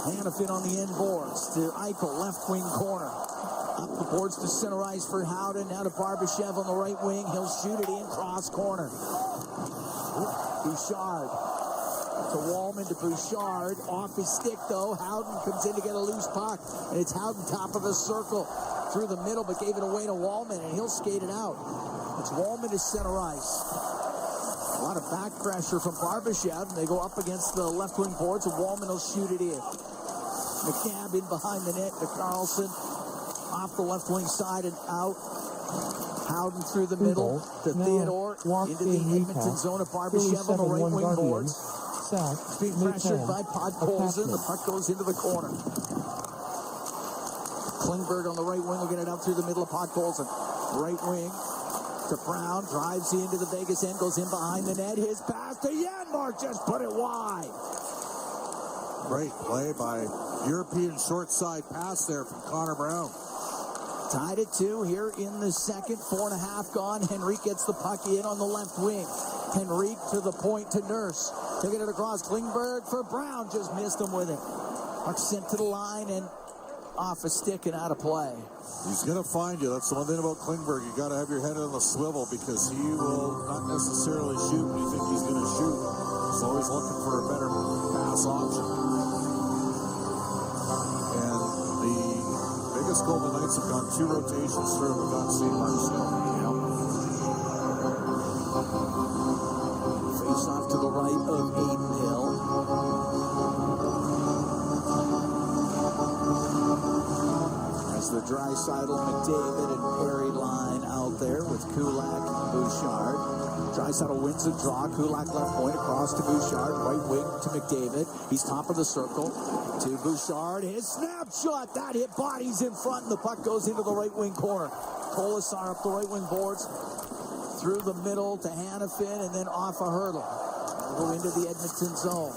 Speaker 4: Hanifin on the end boards to Eichel, left wing corner. Up the boards to center ice for Howden. Now to Barbashev on the right wing. He'll shoot it in, cross corner. Bouchard to Wallman to Bouchard. Off his stick, though. Howden comes in to get a loose puck. And it's Howden top of the circle through the middle, but gave it away to Wallman, and he'll skate it out. It's Wallman to center ice. A lot of back pressure from Barbashev, and they go up against the left wing boards, and Wallman will shoot it in. McNabb in behind the net to Carlson. Off the left wing side and out. Howden through the middle to Theodore. Into the Edmonton zone of Barbashev on the right wing boards. Being pressured by Podkolzin. The puck goes into the corner. Klingberg on the right wing will get it out through the middle of Podkolzin. Right wing to Brown. Drives into the Vegas end. Goes in behind the net. His pass to Janmark. Just put it wide.
Speaker 6: Great play by European short side pass there from Connor Brown.
Speaker 4: Tied at 2 here in the second. 4.5 gone. Henrique gets the puck in on the left wing. Henrique to the point to Nurse. Taking it across. Klingberg for Brown. Just missed him with it. Puck sent to the line and off a stick and out of play.
Speaker 6: He's going to find you. That's the one thing about Klingberg. You got to have your head on the swivel because he will not necessarily shoot when you think he's going to shoot. He's always looking for a better pass option. And the Vegas Golden Knights have gone 2 rotations through without St. Marcel.
Speaker 4: Face off to the right of Aiden Hill. As the Draisaitl, McDavid, and Perry line out there with Kulak and Bouchard. Draisaitl wins a draw. Kulak left point across to Bouchard. Right wing to McDavid. He's top of the circle to Bouchard. His snapshot. That hit bodies in front, and the puck goes into the right wing corner. Colasar up the right wing boards. Through the middle to Hanifin, and then off a Hurdle. Go into the Edmonton zone.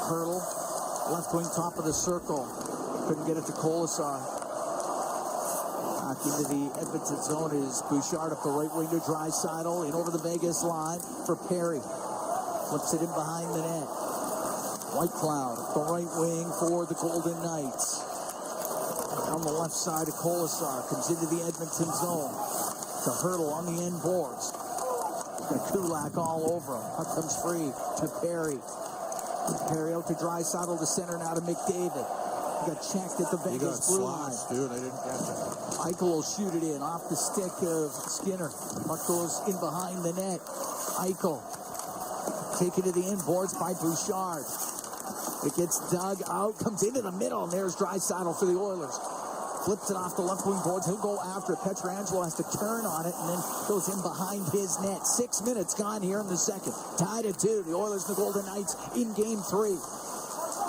Speaker 4: Hurdle, left wing top of the circle. Couldn't get it to Colasar. Back into the Edmonton zone is Bouchard up the right wing to Draisaitl. In over the Vegas line for Perry. Flips it in behind the net. Whitecloud up the right wing for the Golden Knights. On the left side of Colasar. Comes into the Edmonton zone. To Hurdle on the end boards. Got Kulak all over him. Puck comes free to Perry. Perry out to Draisaitl to center now to McDavid. He got checked at the Vegas blue line.
Speaker 6: Dude, I didn't catch it.
Speaker 4: Eichel will shoot it in off the stick of Skinner. Puck goes in behind the net. Eichel taken to the inboards by Bouchard. It gets dug out, comes into the middle, and there's Draisaitl for the Oilers. Flips it off the left wing boards. He'll go after it. Pietrangelo has to turn on it and then goes in behind his net. 6 minutes gone here in the second. Tied at 2. The Oilers and the Golden Knights in game 3.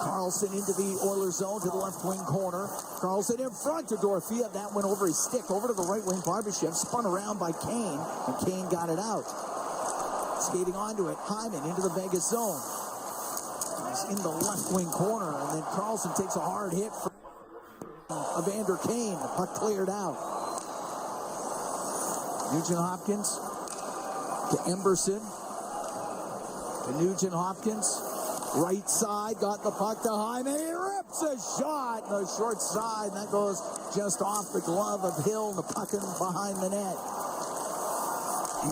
Speaker 4: Carlson into the Oilers zone to the left wing corner. Carlson in front to Dorofeev. That went over his stick. Over to the right wing. Barbashev spun around by Kane, and Kane got it out. Skating onto it. Hyman into the Vegas zone. He's in the left wing corner, and then Carlson takes a hard hit from Evander Kane. The puck cleared out. Nugent Hopkins to Emberson. To Nugent Hopkins. Right side, got the puck to Hyman. He rips a shot on the short side, and that goes just off the glove of Hill, and the puck in behind the net.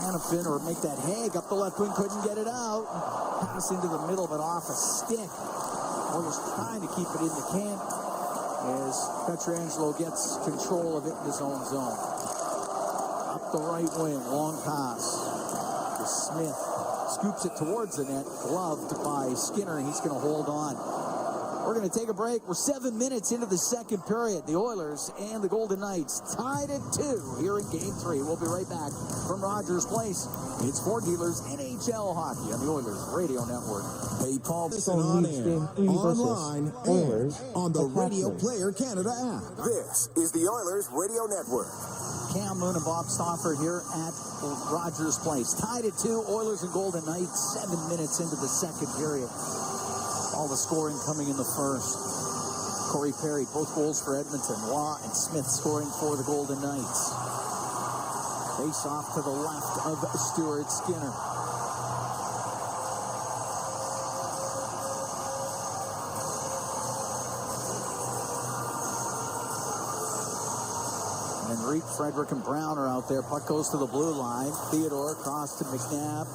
Speaker 4: Hanifin, or make that Haig up the left wing, couldn't get it out. Pass into the middle, but off a stick. Oilers trying to keep it in the camp as Pietrangelo gets control of it in his own zone. Up the right wing, long pass to Smith. Scoops it towards the net, gloved by Skinner. He's going to hold on. We're going to take a break. We're 7 minutes into the second period. The Oilers and the Golden Knights tied at 2 here in Game 3. We'll be right back from Rogers Place. It's Ford Dealers NHL Hockey on the Oilers Radio Network.
Speaker 7: Hey, Paul, listen on air, online, and on the Radio Player Canada app. This is the Oilers Radio Network.
Speaker 4: Cam Moon and Bob Stauffer here at Rogers Place. Tied at 2, Oilers and Golden Knights, 7 minutes into the second period. All the scoring coming in the first. Corey Perry, both goals for Edmonton. Waugh and Smith scoring for the Golden Knights. Face off to the left of Stuart Skinner. Enrique, Frederick, and Brown are out there. Puck goes to the blue line. Theodore across to McNabb.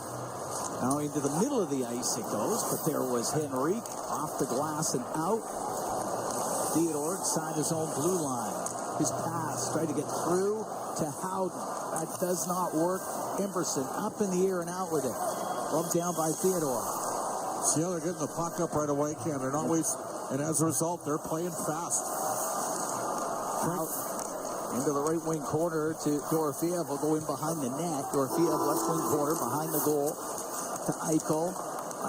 Speaker 4: Now into the middle of the ice it goes, but there was Henrique off the glass and out. Theodore inside his own blue line. His pass tried to get through to Howden. That does not work. Emberson up in the air and out with it. Rubbed down by Theodore.
Speaker 6: See how they're getting the puck up right away, Ken. They're not wasting, and as a result, they're playing fast.
Speaker 4: Out into the right wing corner to Dorofeev. Will go in behind the net. Dorofeev left wing corner behind the goal to Eichel.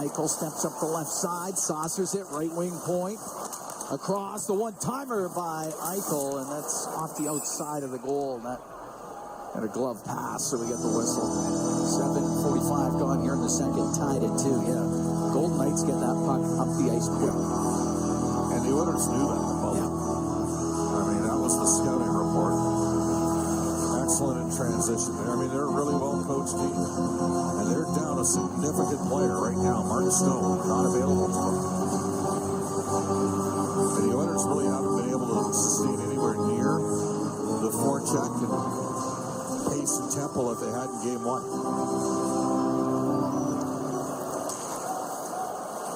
Speaker 4: Eichel steps up the left side, saucers it, right wing point. Across the one-timer by Eichel, and that's off the outside of the goal. And that had a glove pass, so we get the whistle. 7:45 gone here in the second, tied at 2. Yeah, Golden Knights get that puck up the ice quick.
Speaker 6: Yeah. And the Oilers knew that. I mean, that was the scouting report. Excellent in transition there. I mean, they're a really well-coached team. And they're down a significant player right now. Mark Stone, not available to them. And the Oilers really haven't been able to sustain anywhere near the forecheck and pace and tempo that they had in Game 1.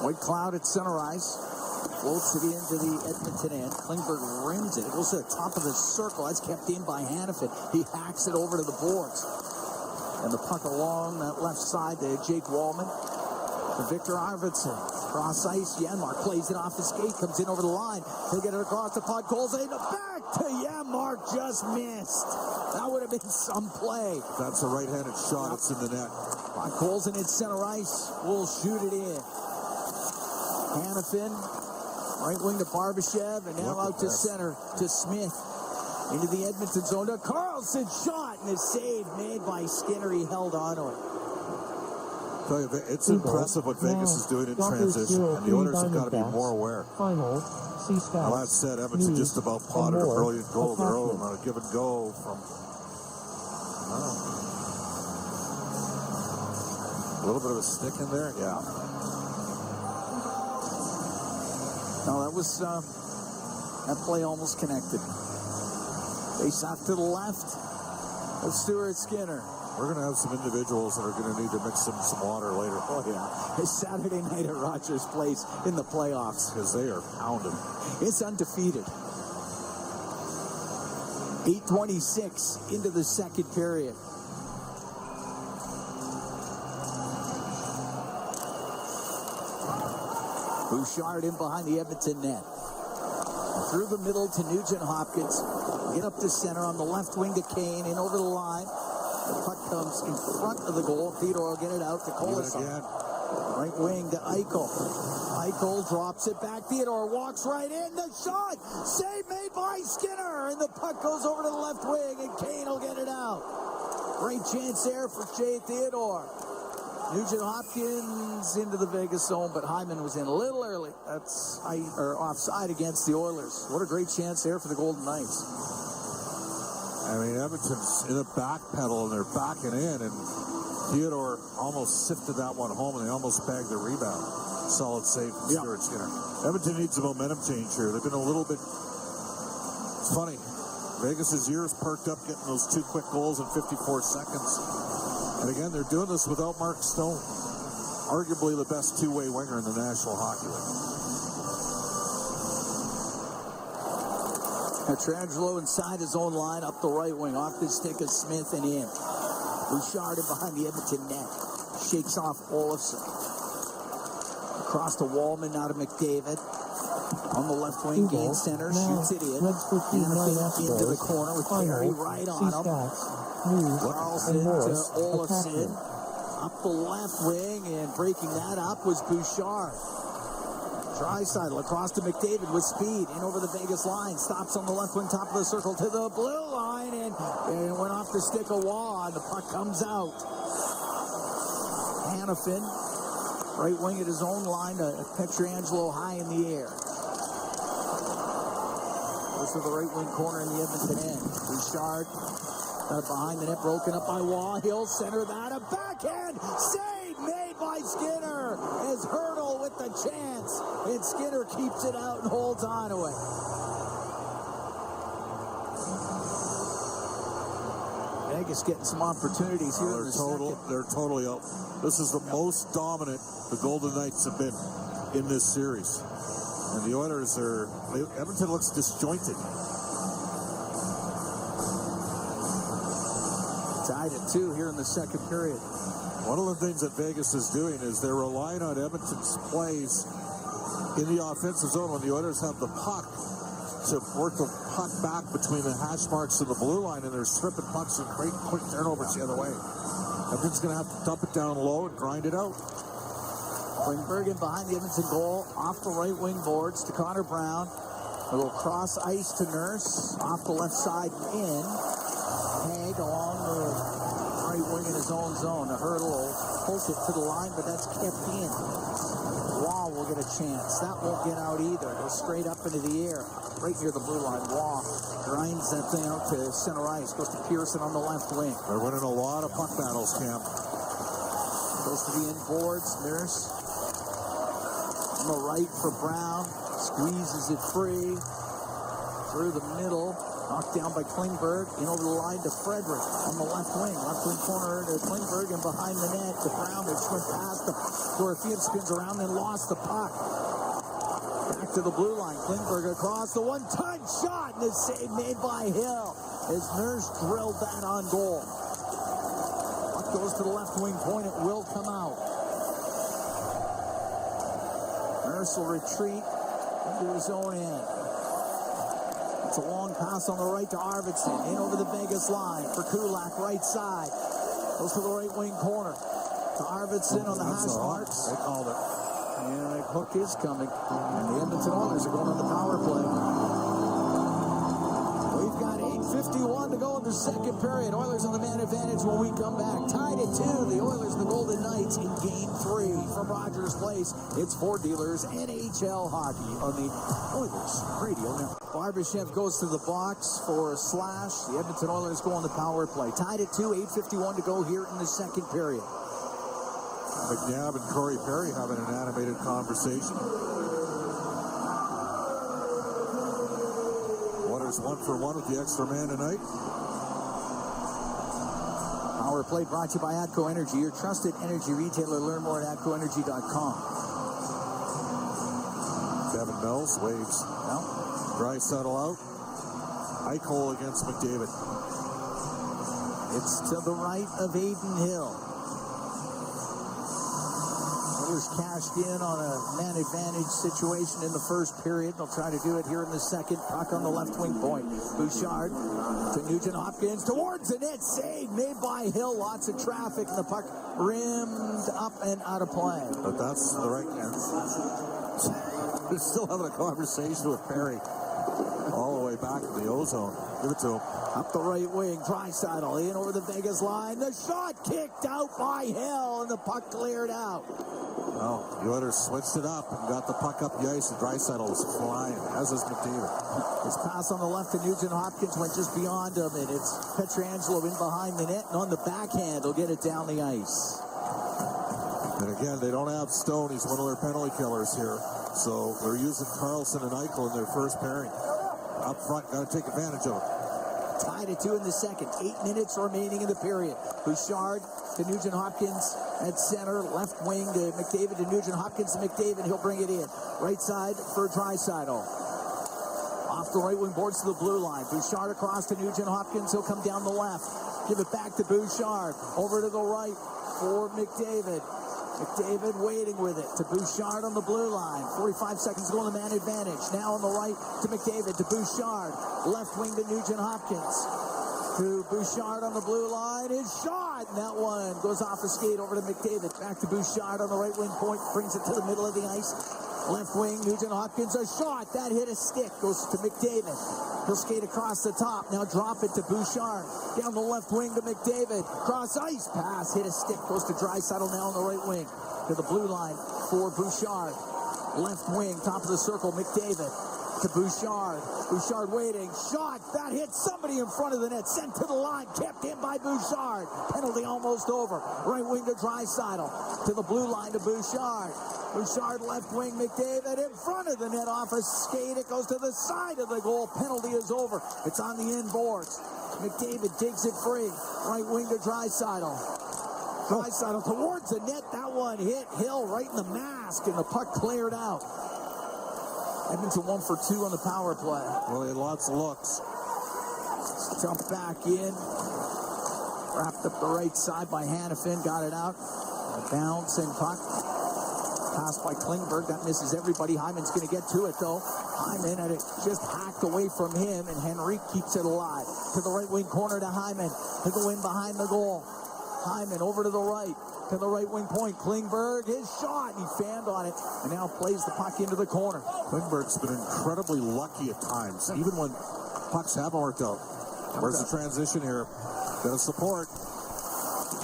Speaker 4: Whitecloud at center ice. Floats it into the Edmonton end. Klingberg rims it. It goes to the top of the circle. That's kept in by Hanifin. He hacks it over to the boards. And the puck along that left side to Jake Wallman. Victor Arvidsson, cross ice, Janmark plays it off his skate, comes in over the line. He'll get it across the puck, goals in the back to Janmark, just missed. That would have been some play.
Speaker 6: That's a right-handed shot. It's in the net.
Speaker 4: Goals in its center ice, will shoot it in. Hanifin, right wing to Barbashev, and now out to center to Smith. Into the Edmonton zone to Carlson, shot, and a save made by Skinner. He held on to it.
Speaker 6: Tell you, it's impressive what Vegas is doing in transition, and the Oilers have got to be more aware.
Speaker 5: Final, see stats.
Speaker 6: Well, that said, Edmonton just about potted a brilliant goal of their own on a give and go from a little bit of a stick in there. Yeah.
Speaker 4: No, that was that play almost connected. Face off to the left of Stuart Skinner.
Speaker 6: We're going to have some individuals that are going to need to mix some water later.
Speaker 4: Oh, yeah. It's Saturday night at Rogers Place in the playoffs.
Speaker 6: Because they are pounding.
Speaker 4: It's undefeated. 8:26 into the second period. Bouchard in behind the Edmonton net. Through the middle to Nugent Hopkins. Get up to center on the left wing to Kane. In over the line. The puck comes in front of the goal. Theodore will get it out to Kolesar. Right wing to Eichel. Eichel drops it back. Theodore walks right in. The shot. Save made by Skinner. And the puck goes over to the left wing. And Kane will get it out. Great chance there for Jay Theodore. Nugent Hopkins into the Vegas zone, but Hyman was in a little early. That's offside against the Oilers. What a great chance there for the Golden Knights.
Speaker 6: I mean, Edmonton's in a back pedal, and they're backing in, and Theodore almost sifted that one home, and they almost bagged the rebound. Solid save from Stuart Skinner. Edmonton needs a momentum change here. They've been a little bit... It's funny. Vegas' ears perked up getting those 2 quick goals in 54 seconds. And again, they're doing this without Mark Stone, arguably the best two-way winger in the National Hockey League.
Speaker 4: Pietrangelo inside his own line, up the right wing, off the stick of Smith and in. Bouchard in behind the Edmonton net. Shakes off Olofsson. Across to Wallman, now to McDavid. On the left wing, gain center, shoots it in. Hanifin into the corner with Barry right on him. Carlson to Olofsson. Up the left wing, and breaking that up was Bouchard. Draisaitl across to McDavid with speed. In over the Vegas line. Stops on the left wing, top of the circle to the blue line, and went off the stick of Waugh, and the puck comes out. Hanifin, right wing at his own line to Pietrangelo high in the air. Goes to the right wing corner in the Edmonton end. Bouchard behind the net, broken up by Waugh. He'll center that. A backhand save made by Skinner as Hurdle with the chance. And Skinner keeps it out and holds on to it. Vegas getting some opportunities here in the second.
Speaker 6: They're totally out. This is the most dominant the Golden Knights have been in this series. And the Oilers Edmonton looks disjointed.
Speaker 4: Tied at 2 here in the second period.
Speaker 6: One of the things that Vegas is doing is they're relying on Edmonton's plays in the offensive zone when the Oilers have the puck to work the puck back between the hash marks and the blue line, and they're stripping pucks and great quick turnovers the other way. Edmonton's going to have to dump it down low and grind it out.
Speaker 4: Klingberg in behind the Edmonton goal, off the right wing boards to Connor Brown. A little cross ice to Nurse, off the left side in. Haig along the right wing in his own zone. A Hurdle will poke it to the line, but that's kept in. Waugh will get a chance. That won't get out either. Goes straight up into the air, right near the blue line. Waugh grinds that thing out to center ice. Goes to Pearson on the left wing.
Speaker 6: They're winning a lot of puck battles, Cam.
Speaker 4: Goes to the inboards. Nurse on the right for Brown. Squeezes it free. Through the middle. Knocked down by Klingberg. In over the line to Frederick on the left wing. Left wing corner to Klingberg, and behind the net to Brown. They just went past the Dorothea, spins around, then lost the puck. Back to the blue line. Klingberg across the one-time shot, and a save made by Hill as Nurse drilled that on goal. Puck goes to the left wing point. It will come out. Nurse will retreat into his own end. It's a long pass on the right to Arvidsson. In over the Vegas line for Kulak, right side. Goes to the right wing corner. To Arvidsson on the hash marks.
Speaker 8: They called it.
Speaker 4: And a hook is coming. And the Edmonton Oilers are going on the power play. We've got 8:51 to go in the second period. Oilers on the man advantage when we come back. Tied at 2. The Oilers and the Golden Knights in Game 3 from Rogers Place. It's Four Dealers NHL hockey on the Oilers Radio Network. Barbashev goes to the box for a slash. The Edmonton Oilers go on the power play. Tied at 2. 8:51 to go here in the second period.
Speaker 8: McNabb and Corey Perry having an animated conversation. Oilers 1-for-1 with the extra man tonight.
Speaker 4: Power play brought to you by ATCO Energy, your trusted energy retailer. Learn more at ATCOenergy.com.
Speaker 8: Kevin Mills waves.
Speaker 4: Well,
Speaker 8: Draisaitl out. Eichel against McDavid.
Speaker 4: it's to the right of Aiden Hill. Oilers cashed in on a man advantage situation in the first period. They'll try to do it here in the second. Puck on the left wing point. Bouchard to Nugent Hopkins towards the net. Save made by Hill. Lots of traffic. And the puck rimmed up and out of play.
Speaker 8: But that's the right answer. They're still having a conversation with Perry all the way back to the ozone. Give it to him.
Speaker 4: Up the right wing, Draisaitl in over the Vegas line. The shot kicked out by Hill, and the puck cleared out.
Speaker 8: Well, the Oilers switched it up and got the puck up the ice, and Draisaitl was flying, as is McDavid.
Speaker 4: His pass on the left to Nugent Hopkins went just beyond him, and it's Pietrangelo in behind the net, and on the backhand, he'll get it down the ice.
Speaker 8: And again, they don't have Stone. He's one of their penalty killers here. So they're using Carlson and Eichel in their first pairing. Up front, got to take advantage of it.
Speaker 4: Tied at 2 in the second. 8 minutes remaining in the period. Bouchard to Nugent Hopkins at center. Left wing to McDavid to Nugent Hopkins to McDavid. He'll bring it in. Right side for Draisaitl. Off the right wing boards to the blue line. Bouchard across to Nugent Hopkins. He'll come down the left. Give it back to Bouchard. Over to the right for McDavid. McDavid waiting with it to Bouchard on the blue line. 45 seconds to go on the man advantage. Now on the right to McDavid, to Bouchard. Left wing to Nugent Hopkins. To Bouchard on the blue line. His shot! And that one goes off a skate over to McDavid. Back to Bouchard on the right wing point. Brings it to the middle of the ice. Left wing, Nugent Hopkins. A shot! That hit a stick. Goes to McDavid. He'll skate across the top. Now drop it to Bouchard. Down the left wing to McDavid. Cross ice pass. Hit a stick. Goes to Draisaitl now on the right wing. To the blue line for Bouchard. Left wing, top of the circle, McDavid. To Bouchard. Bouchard waiting. Shot. That hit somebody in front of the net. Sent to the line. Kept in by Bouchard. Penalty almost over. Right wing to Draisaitl. To the blue line to Bouchard. Bouchard left wing, McDavid in front of the net off a skate. It goes to the side of the goal. Penalty is over. It's on the inboards. McDavid digs it free. Right wing to Draisaitl. Draisaitl towards the net. That one hit Hill right in the mask, and the puck cleared out. Edmonton 1 for 2 on the power play.
Speaker 8: Well, they had lots of looks.
Speaker 4: Jump back in. Wrapped up the right side by Hanifin. Got it out. A bouncing puck. Passed by Klingberg. That misses everybody. Hyman's going to get to it, though. Hyman had it just hacked away from him, and Henrique keeps it alive. To the right wing corner to Hyman. To go in behind the goal. Hyman over to the right. To the right wing point. Klingberg, his shot. He fanned on it, and now plays the puck into the corner.
Speaker 8: Klingberg's been incredibly lucky at times, even when pucks haven't worked out. Where's the transition here? Bit of support.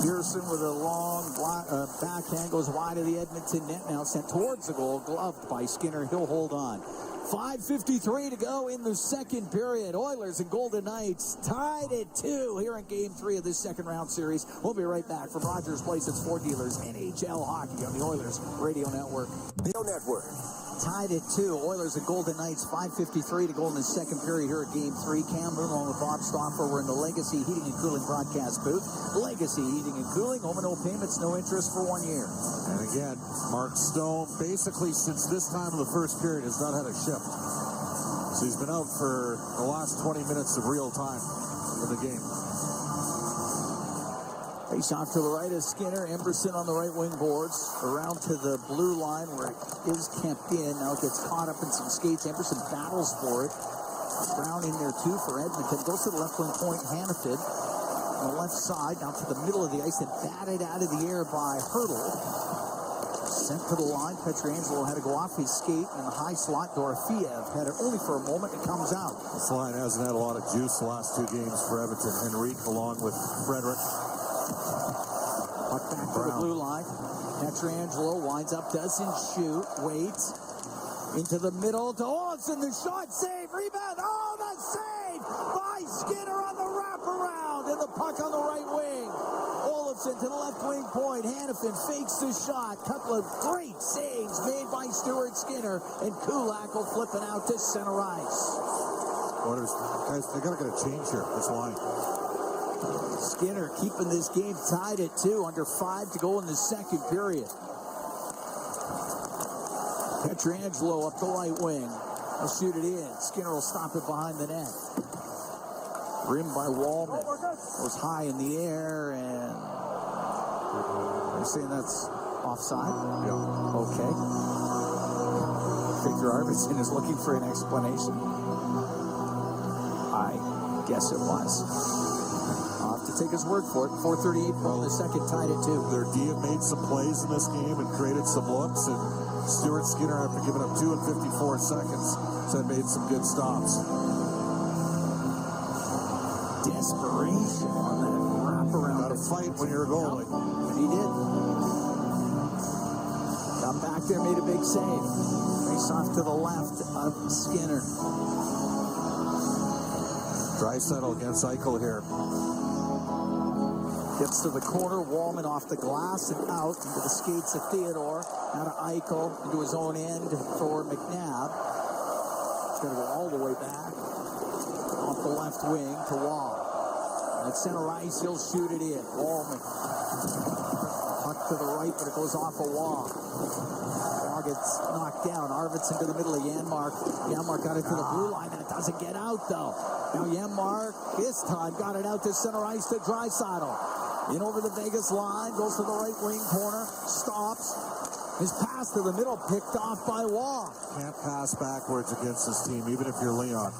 Speaker 4: Pearson with a long backhand goes wide of the Edmonton net. Now sent towards the goal. Gloved by Skinner. He'll hold on. 5:53 to go in the second period. Oilers and Golden Knights tied at 2 here in Game 3 of this second round series. We'll be right back from Rogers Place. It's Four Dealers NHL hockey on the Oilers Radio Network. Tied at 2. Oilers and Golden Knights. 5:53 to go in the second period here at Game 3. Cam Moon along with Bob Stauffer. We're in the Legacy Heating and Cooling broadcast booth. Legacy Heating and Cooling. Home and no payments, no interest for 1 year.
Speaker 8: And again, Mark Stone, basically since this time of the first period, has not had a shift. So he's been out for the last 20 minutes of real time in the game.
Speaker 4: Face off to the right of Skinner. Emberson on the right wing boards. Around to the blue line where it is kept in. Now it gets caught up in some skates. Emberson battles for it. Brown in there too for Edmonton. Goes to the left wing point. Hannafin on the left side. Now to the middle of the ice and batted out of the air by Hurdle. Sent to the line. Pietrangelo had to go off his skate in the high slot. Dorofeev had it only for a moment. It comes out.
Speaker 8: This line hasn't had a lot of juice the last two games for Edmonton. Henrique along with Frederick.
Speaker 4: Puck back to the blue line. Pietrangelo winds up, doesn't shoot, waits. Into the middle to Olsen. The shot, save, rebound. Oh, the save by Skinner on the wraparound. And the puck on the right wing. Olsen to the left wing point. Hannafin fakes the shot. Couple of great saves made by Stuart Skinner. And Kulak will flip it out to center ice.
Speaker 8: Guys, they got to get a change here, this line.
Speaker 4: Skinner keeping this game tied at 2, under 5 to go in the second period. Pietrangelo up the right wing. He'll shoot it in. Skinner will stop it behind the net. Rimmed by Wallman. Goes high in the air, and you're saying that's offside?
Speaker 8: Yeah.
Speaker 4: Okay. Victor Arvidsson is looking for an explanation. I guess it was. I'll have to take his word for it. 4:38 in the second, tied at 2.
Speaker 8: Their D have made some plays in this game and created some looks, and Stuart Skinner, after giving up 2 in 54 seconds, had made some good stops.
Speaker 4: Desperation on that wraparound.
Speaker 8: Got to fight when you're a goalie.
Speaker 4: And he did. Got back there, made a big save. Face off to the left of Skinner.
Speaker 8: Draisaitl against Eichel here.
Speaker 4: Gets to the corner. Wallman off the glass and out into the skates of Theodore. Now to Eichel into his own end for McNabb. He's going to go all the way back off the left wing to Wall. At center ice, he'll shoot it in. Wallman. Puck to the right, but it goes off a Wall. Wall gets knocked down. Arvidsson to the middle of Janmark. Janmark got it to the blue line. That doesn't get out, though. Now Janmark, this time, got it out to center ice to Draisaitl. In over the Vegas line, goes to the right wing corner, stops. His pass to the middle, picked off by Wall.
Speaker 8: Can't pass backwards against this team, even if you're Leon.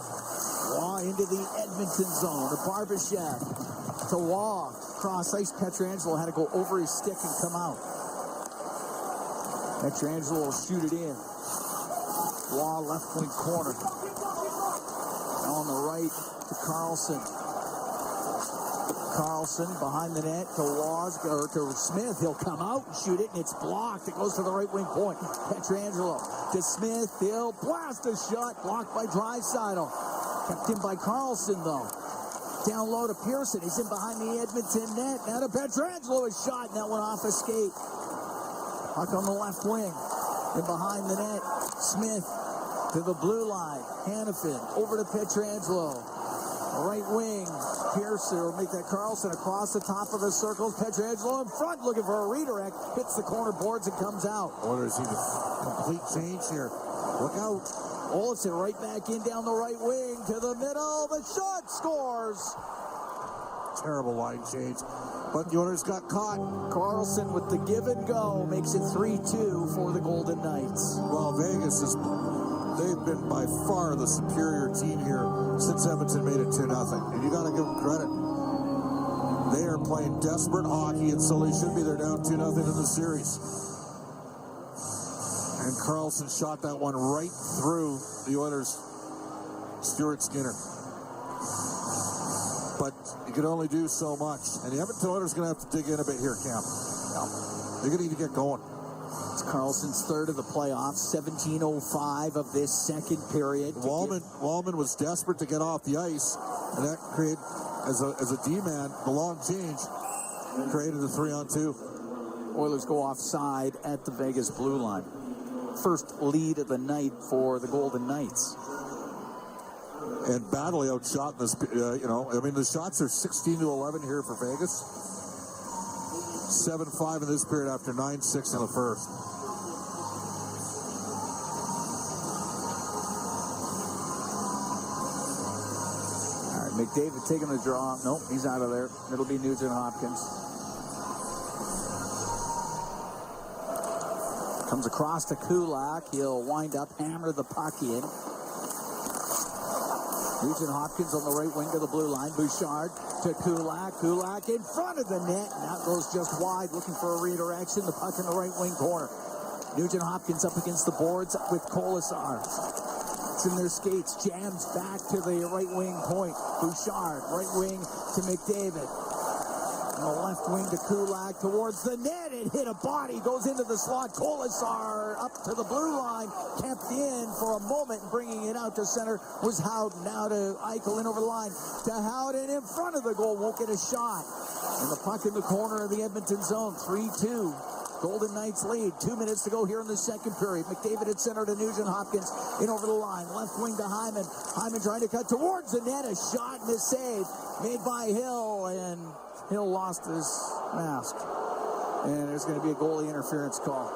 Speaker 4: Wall into the Edmonton zone. To Barbashev. To Wall. Cross ice. Pietrangelo had to go over his stick and come out. Pietrangelo will shoot it in. Wall left wing corner. Now on the right to Carlson. Carlson behind the net to or to Smith. He'll come out and shoot it, and it's blocked. It goes to the right wing point. Pietrangelo to Smith. He'll blast a shot. Blocked by Draisaitl. Kept in by Carlson, though. Down low to Pearson. He's in behind the Edmonton net. Now to Pietrangelo. A shot, and that went off a skate. Puck on the left wing. And behind the net, Smith to the blue line. Hannafin over to Pietrangelo. Right wing. Pearson will make that Carlson across the top of the circles. Pietrangelo in front looking for a redirect. Hits the corner boards and comes out.
Speaker 8: Orders see the complete change here. Look out.
Speaker 4: Olsen right back in down the right wing to the middle. The shot scores.
Speaker 8: Terrible line change. But the Oilers got caught.
Speaker 4: Carlson with the give and go makes it 3-2 for the Golden Knights.
Speaker 8: Well, Vegas is, they've been by far the superior team here since Edmonton made it 2-0. And you got to give them credit. They are playing desperate hockey, and so they should be. They're down 2-0 in the series. And Carlson shot that one right through the Oilers' Stuart Skinner. But you can only do so much. And the Edmonton Oilers are going to have to dig in a bit here, Cam. They're going to need to get going.
Speaker 4: It's Carlson's third of the playoffs, 17:05 of this second period.
Speaker 8: Wallman was desperate to get off the ice, and that created, as a D-man, the long change created a 3-on-2.
Speaker 4: Oilers go offside at the Vegas blue line. First lead of the night for the Golden Knights.
Speaker 8: And badly outshot this, the shots are 16-11 here for Vegas. 7-5 in this period after 9-6 in the first. All
Speaker 4: right, McDavid taking the draw. Nope, he's out of there. It'll be Nugent Hopkins. Comes across to Kulak. He'll wind up, hammer the puck in. Nugent Hopkins on the right wing to the blue line. Bouchard to Kulak. Kulak in front of the net. And that goes just wide, looking for a redirection. The puck in the right wing corner. Nugent Hopkins up against the boards with Colasar. It's in their skates. Jams back to the right wing point. Bouchard, right wing to McDavid. On the left wing to Kulak towards the net. It hit a body, goes into the slot. Colasar up to the blue line, kept in for a moment, and bringing it out to center was Howden. Now to Eichel in over the line to Howden in front of the goal, won't get a shot. And the puck in the corner of the Edmonton zone, 3-2. Golden Knights lead. 2 minutes to go here in the second period. McDavid at center to Nugent Hopkins in over the line. Left wing to Hyman. Hyman trying to cut towards the net. A shot and a save made by Hill, and Hill lost his mask. And there's going to be a goalie interference call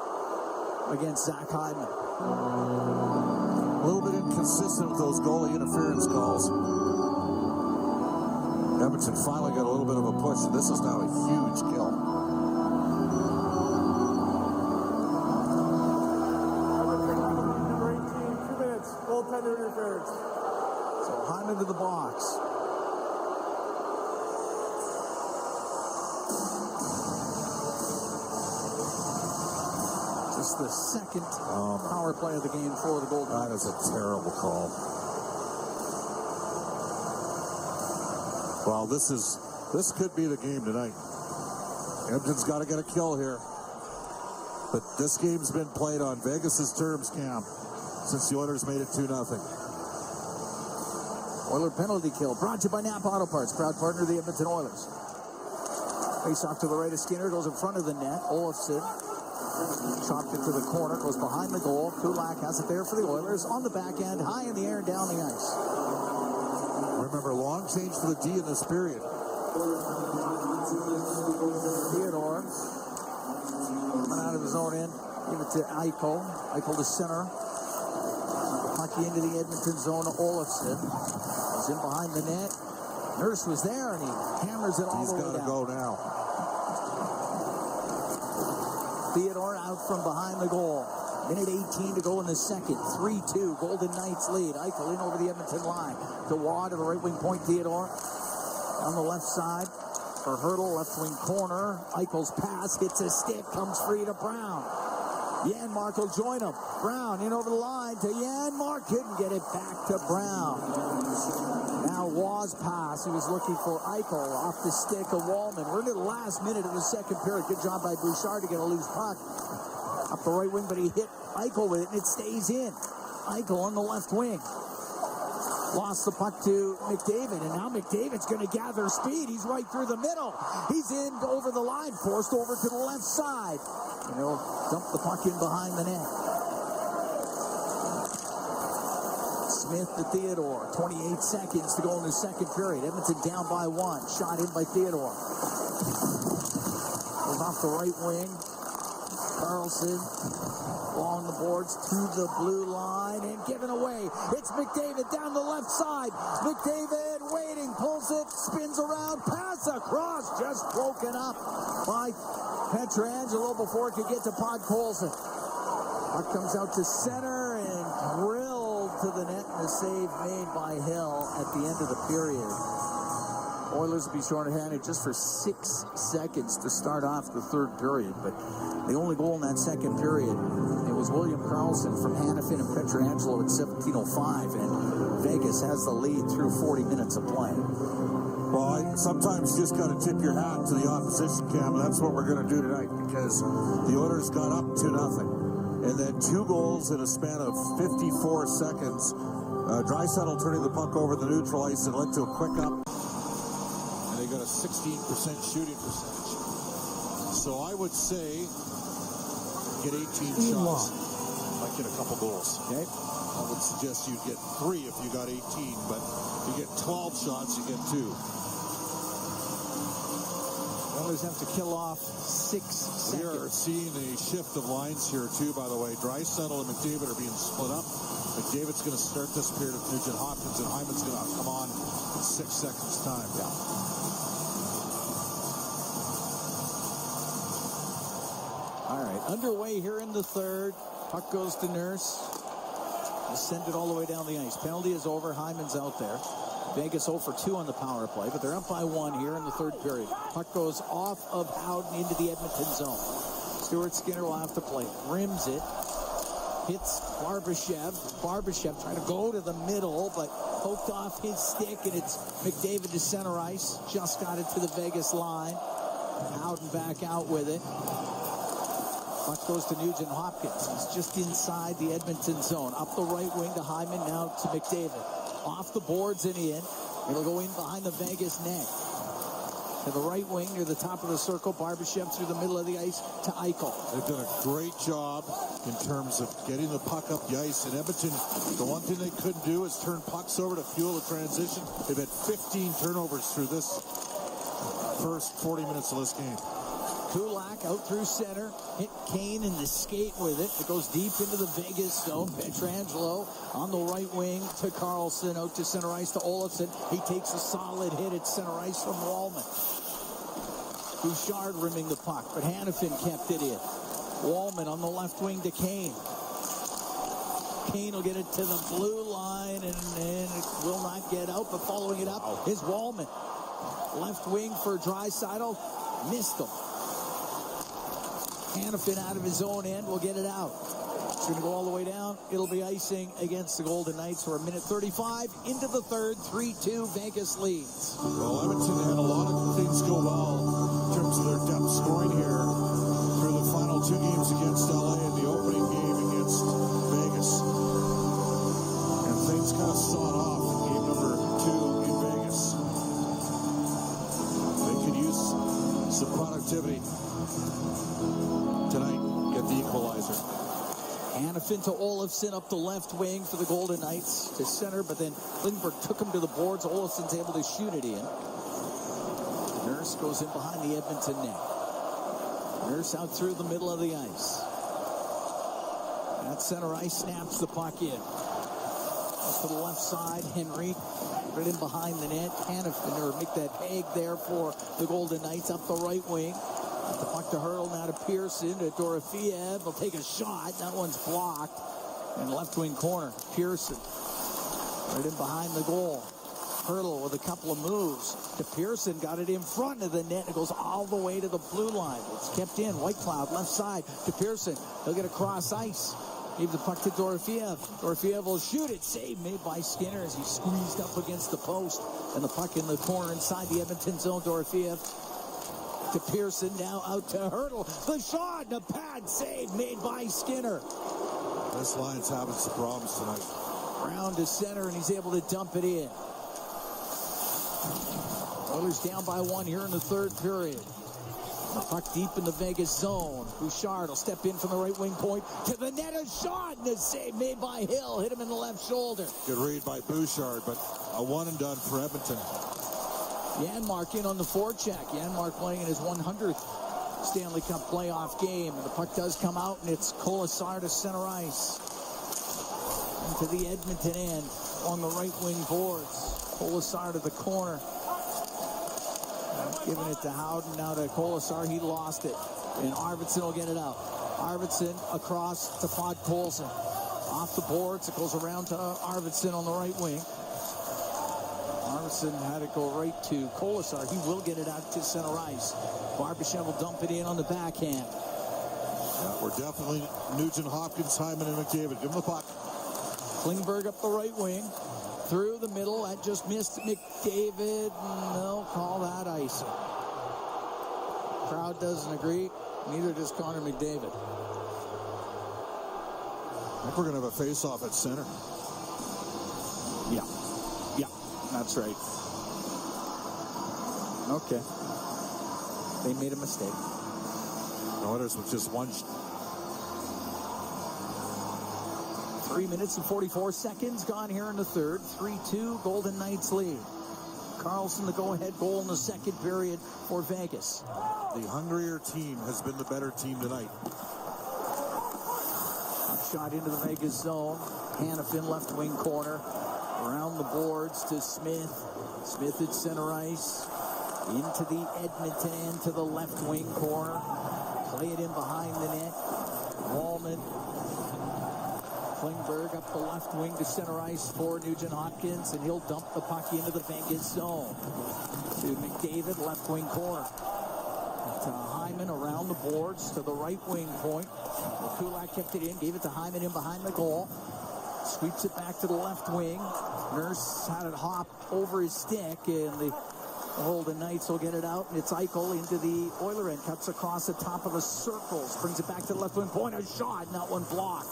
Speaker 4: against Zach Hyman.
Speaker 8: A little bit inconsistent with those goalie interference calls. Edmonton finally got a little bit of a push, and this is now a huge kill.
Speaker 1: Number 18, 2 minutes, goaltender interference.
Speaker 4: So Hyman to the box. Just the second power play of the game for the Golden Knights.
Speaker 8: That is a terrible call. Well, this could be the game tonight. Edmonton's got to get a kill here. But this game's been played on Vegas's terms, Cam, since the Oilers made it 2-0.
Speaker 4: Oiler penalty kill brought to you by Napa Auto Parts, proud partner of the Edmonton Oilers. Face off to the right of Skinner, goes in front of the net. Olofsson chopped it to the corner, goes behind the goal. Kulak has it there for the Oilers on the back end, high in the air and down the ice.
Speaker 8: Remember, long change for the D in this period.
Speaker 4: Theodore coming out of his own end, give it to Eichel. Eichel to center. Hockey into the Edmonton zone. Olofsson is in behind the net. Nurse was there, and he hammers it all the way down.
Speaker 8: He's got to go now.
Speaker 4: Theodore out from behind the goal. Minute 18 to go in the second. 3-2. Golden Knights lead. Eichel in over the Edmonton line. To Waugh to the right wing point. Theodore on the left side for Hurdle. Left wing corner. Eichel's pass hits a stick. Comes free to Brown. Janmark will join him. Brown in over the line to Janmark. Couldn't get it back to Brown. Now Waugh's pass. He was looking for Eichel off the stick of Wallman. We're into the last minute of the second period. Good job by Bouchard to get a loose puck up the right wing, but he hit Eichel with it, and it stays in. Eichel on the left wing. Lost the puck to McDavid, and now McDavid's going to gather speed. He's right through the middle. He's in over the line, forced over to the left side. And he'll dump the puck in behind the net. Smith to Theodore. 28 seconds to go in the second period. Edmonton down by 1. Shot in by Theodore. Goes off the right wing. Carlson along the boards to the blue line and given away. It's McDavid down the left side. McDavid waiting, pulls it, spins around, pass across, just broken up by Pietrangelo before it could get to Podkolzin. Puck comes out to center and drilled to the net, and a save made by Hill at the end of the period. Oilers will be short-handed just for 6 seconds to start off the third period, but the only goal in that second period, it was William Karlsson from Hanifin and Pietrangelo at 17:05, and Vegas has the lead through 40 minutes of play.
Speaker 8: Well, sometimes you just got to tip your hat to the opposition, Cam, and that's what we're going to do tonight, because the Oilers got up 2-0, and then 2 goals in a span of 54 seconds. Draisaitl turning the puck over the neutral ice and led to a quick up. And they got a 16% shooting percentage. So I would say get 18 shots. Might get a couple goals.
Speaker 4: Okay.
Speaker 8: I would suggest you get 3 if you got 18, but if you get 12 shots, you get 2.
Speaker 4: Oilers have to kill off 6 seconds.
Speaker 8: We are seeing a shift of lines here, too, by the way. Draisaitl and McDavid are being split up. McDavid's going to start this period with Nugent Hopkins, and Hyman's going to come on in 6 seconds' time.
Speaker 4: Yeah. All right. Underway here in the third. Puck goes to Nurse. Send it all the way down the ice. Penalty is over. Hyman's out there. Vegas 0 for 2 on the power play, but they're up by 1 here in the third period. Puck goes off of Howden into the Edmonton zone. Stuart Skinner will have to play. Rims it. Hits Barbashev. Barbashev trying to go to the middle, but poked off his stick, and it's McDavid to center ice. Just got it to the Vegas line. Howden back out with it. Puck goes to Nugent Hopkins. He's just inside the Edmonton zone. Up the right wing to Hyman, now to McDavid. Off the boards and in. It'll go in behind the Vegas net. To the right wing near the top of the circle. Barbashev through the middle of the ice to Eichel.
Speaker 8: They've done a great job in terms of getting the puck up the ice. In Edmonton, the one thing they couldn't do is turn pucks over to fuel the transition. They've had 15 turnovers through this first 40 minutes of this game.
Speaker 4: Kulak out through center. Hit Kane in the skate with it. It goes deep into the Vegas zone. Pietrangelo on the right wing to Carlson. Out to center ice to Olofsson. He takes a solid hit at center ice from Wallman. Bouchard rimming the puck, but Hannafin kept it in. Wallman on the left wing to Kane. Kane will get it to the blue line, and it will not get out, but following it up is Wallman. Left wing for Draisaitl. Missed him. Hannafin out of his own end will get it out. It's going to go all the way down. It'll be icing against the Golden Knights for a minute 35 into the third. 3-2 Vegas leads.
Speaker 8: Well, Edmonton had a lot of things go well in terms of their depth scoring here through the final 2 games against LA and the opening game against Vegas. And things kind of sawed off in game number 2 in Vegas. They could use some productivity tonight, get the equalizer.
Speaker 4: Hannafin to Olofsson up the left wing for the Golden Knights to center, but then Klingberg took him to the boards. Olofsson's able to shoot it in. Nurse goes in behind the Edmonton net. Nurse out through the middle of the ice. At center ice, snaps the puck in. Up to the left side, Henry right in behind the net. Hannafin, or make that Haig there for the Golden Knights up the right wing. The puck to Hurdle, now to Pearson, to Dorofeev. Will take a shot. That one's blocked. In left wing corner, Pearson. Right in behind the goal. Hurdle with a couple of moves. To Pearson, got it in front of the net. It goes all the way to the blue line. It's kept in. Whitecloud, left side to Pearson. He'll get across ice. Give the puck to Dorofeev. Dorofeev will shoot it. Save made by Skinner as he squeezed up against the post. And the puck in the corner inside the Edmonton zone. Dorofeev to Pearson, now out to Hurdle. The shot, and a pad save made by Skinner.
Speaker 8: This line's having some problems tonight.
Speaker 4: Round to center, and he's able to dump it in. Oilers down by 1 here in the third period. The puck deep in the Vegas zone. Bouchard will step in from the right wing point to the net. A shot, and a save made by Hill. Hit him in the left shoulder.
Speaker 8: Good read by Bouchard, but a one and done for Edmonton.
Speaker 4: Janmark in on the forecheck. Janmark playing in his 100th Stanley Cup playoff game. The puck does come out, and it's Colasar to center ice. Into the Edmonton end on the right wing boards. Colasar to the corner. Giving it to Howden, now to Colasar. He lost it, and Arvidsson will get it out. Arvidsson across to Podkolzin. Off the boards, it goes around to Arvidsson on the right wing. Arvidsson had it go right to Colasar. He will get it out to center ice. Barbashev will dump it in on the backhand.
Speaker 8: Yeah, we're definitely Nugent Hopkins, Hyman, and McDavid. Give him the puck.
Speaker 4: Klingberg up the right wing. Through the middle. That just missed McDavid. No, call that icing. Crowd doesn't agree. Neither does Connor McDavid.
Speaker 8: I think we're going to have a face-off at center.
Speaker 4: Yeah. That's right. Okay. They made a mistake.
Speaker 8: The Oilers with just one.
Speaker 4: 3 minutes and 44 seconds gone here in the third. 3-2 Golden Knights lead. Carlson the go-ahead goal in the second period for Vegas.
Speaker 8: The hungrier team has been the better team tonight.
Speaker 4: Up shot into the Vegas zone. Hannafin left wing corner. Around the boards to Smith. Smith at center ice. Into the Edmonton end to the left wing corner. play it in behind the net. Wallman. Klingberg up the left wing to center ice for Nugent Hopkins, and he'll dump the puck into the Vegas zone. To McDavid, left wing corner. To Hyman around the boards to the right wing point. Kulak kept it in, gave it to Hyman in behind the goal. Sweeps it back to the left wing. Nurse had it hop over his stick, and the Golden Knights will get it out, and it's Eichel into the Oiler end. Cuts across the top of the circles. Brings it back to the left wing point. A shot, not one blocked.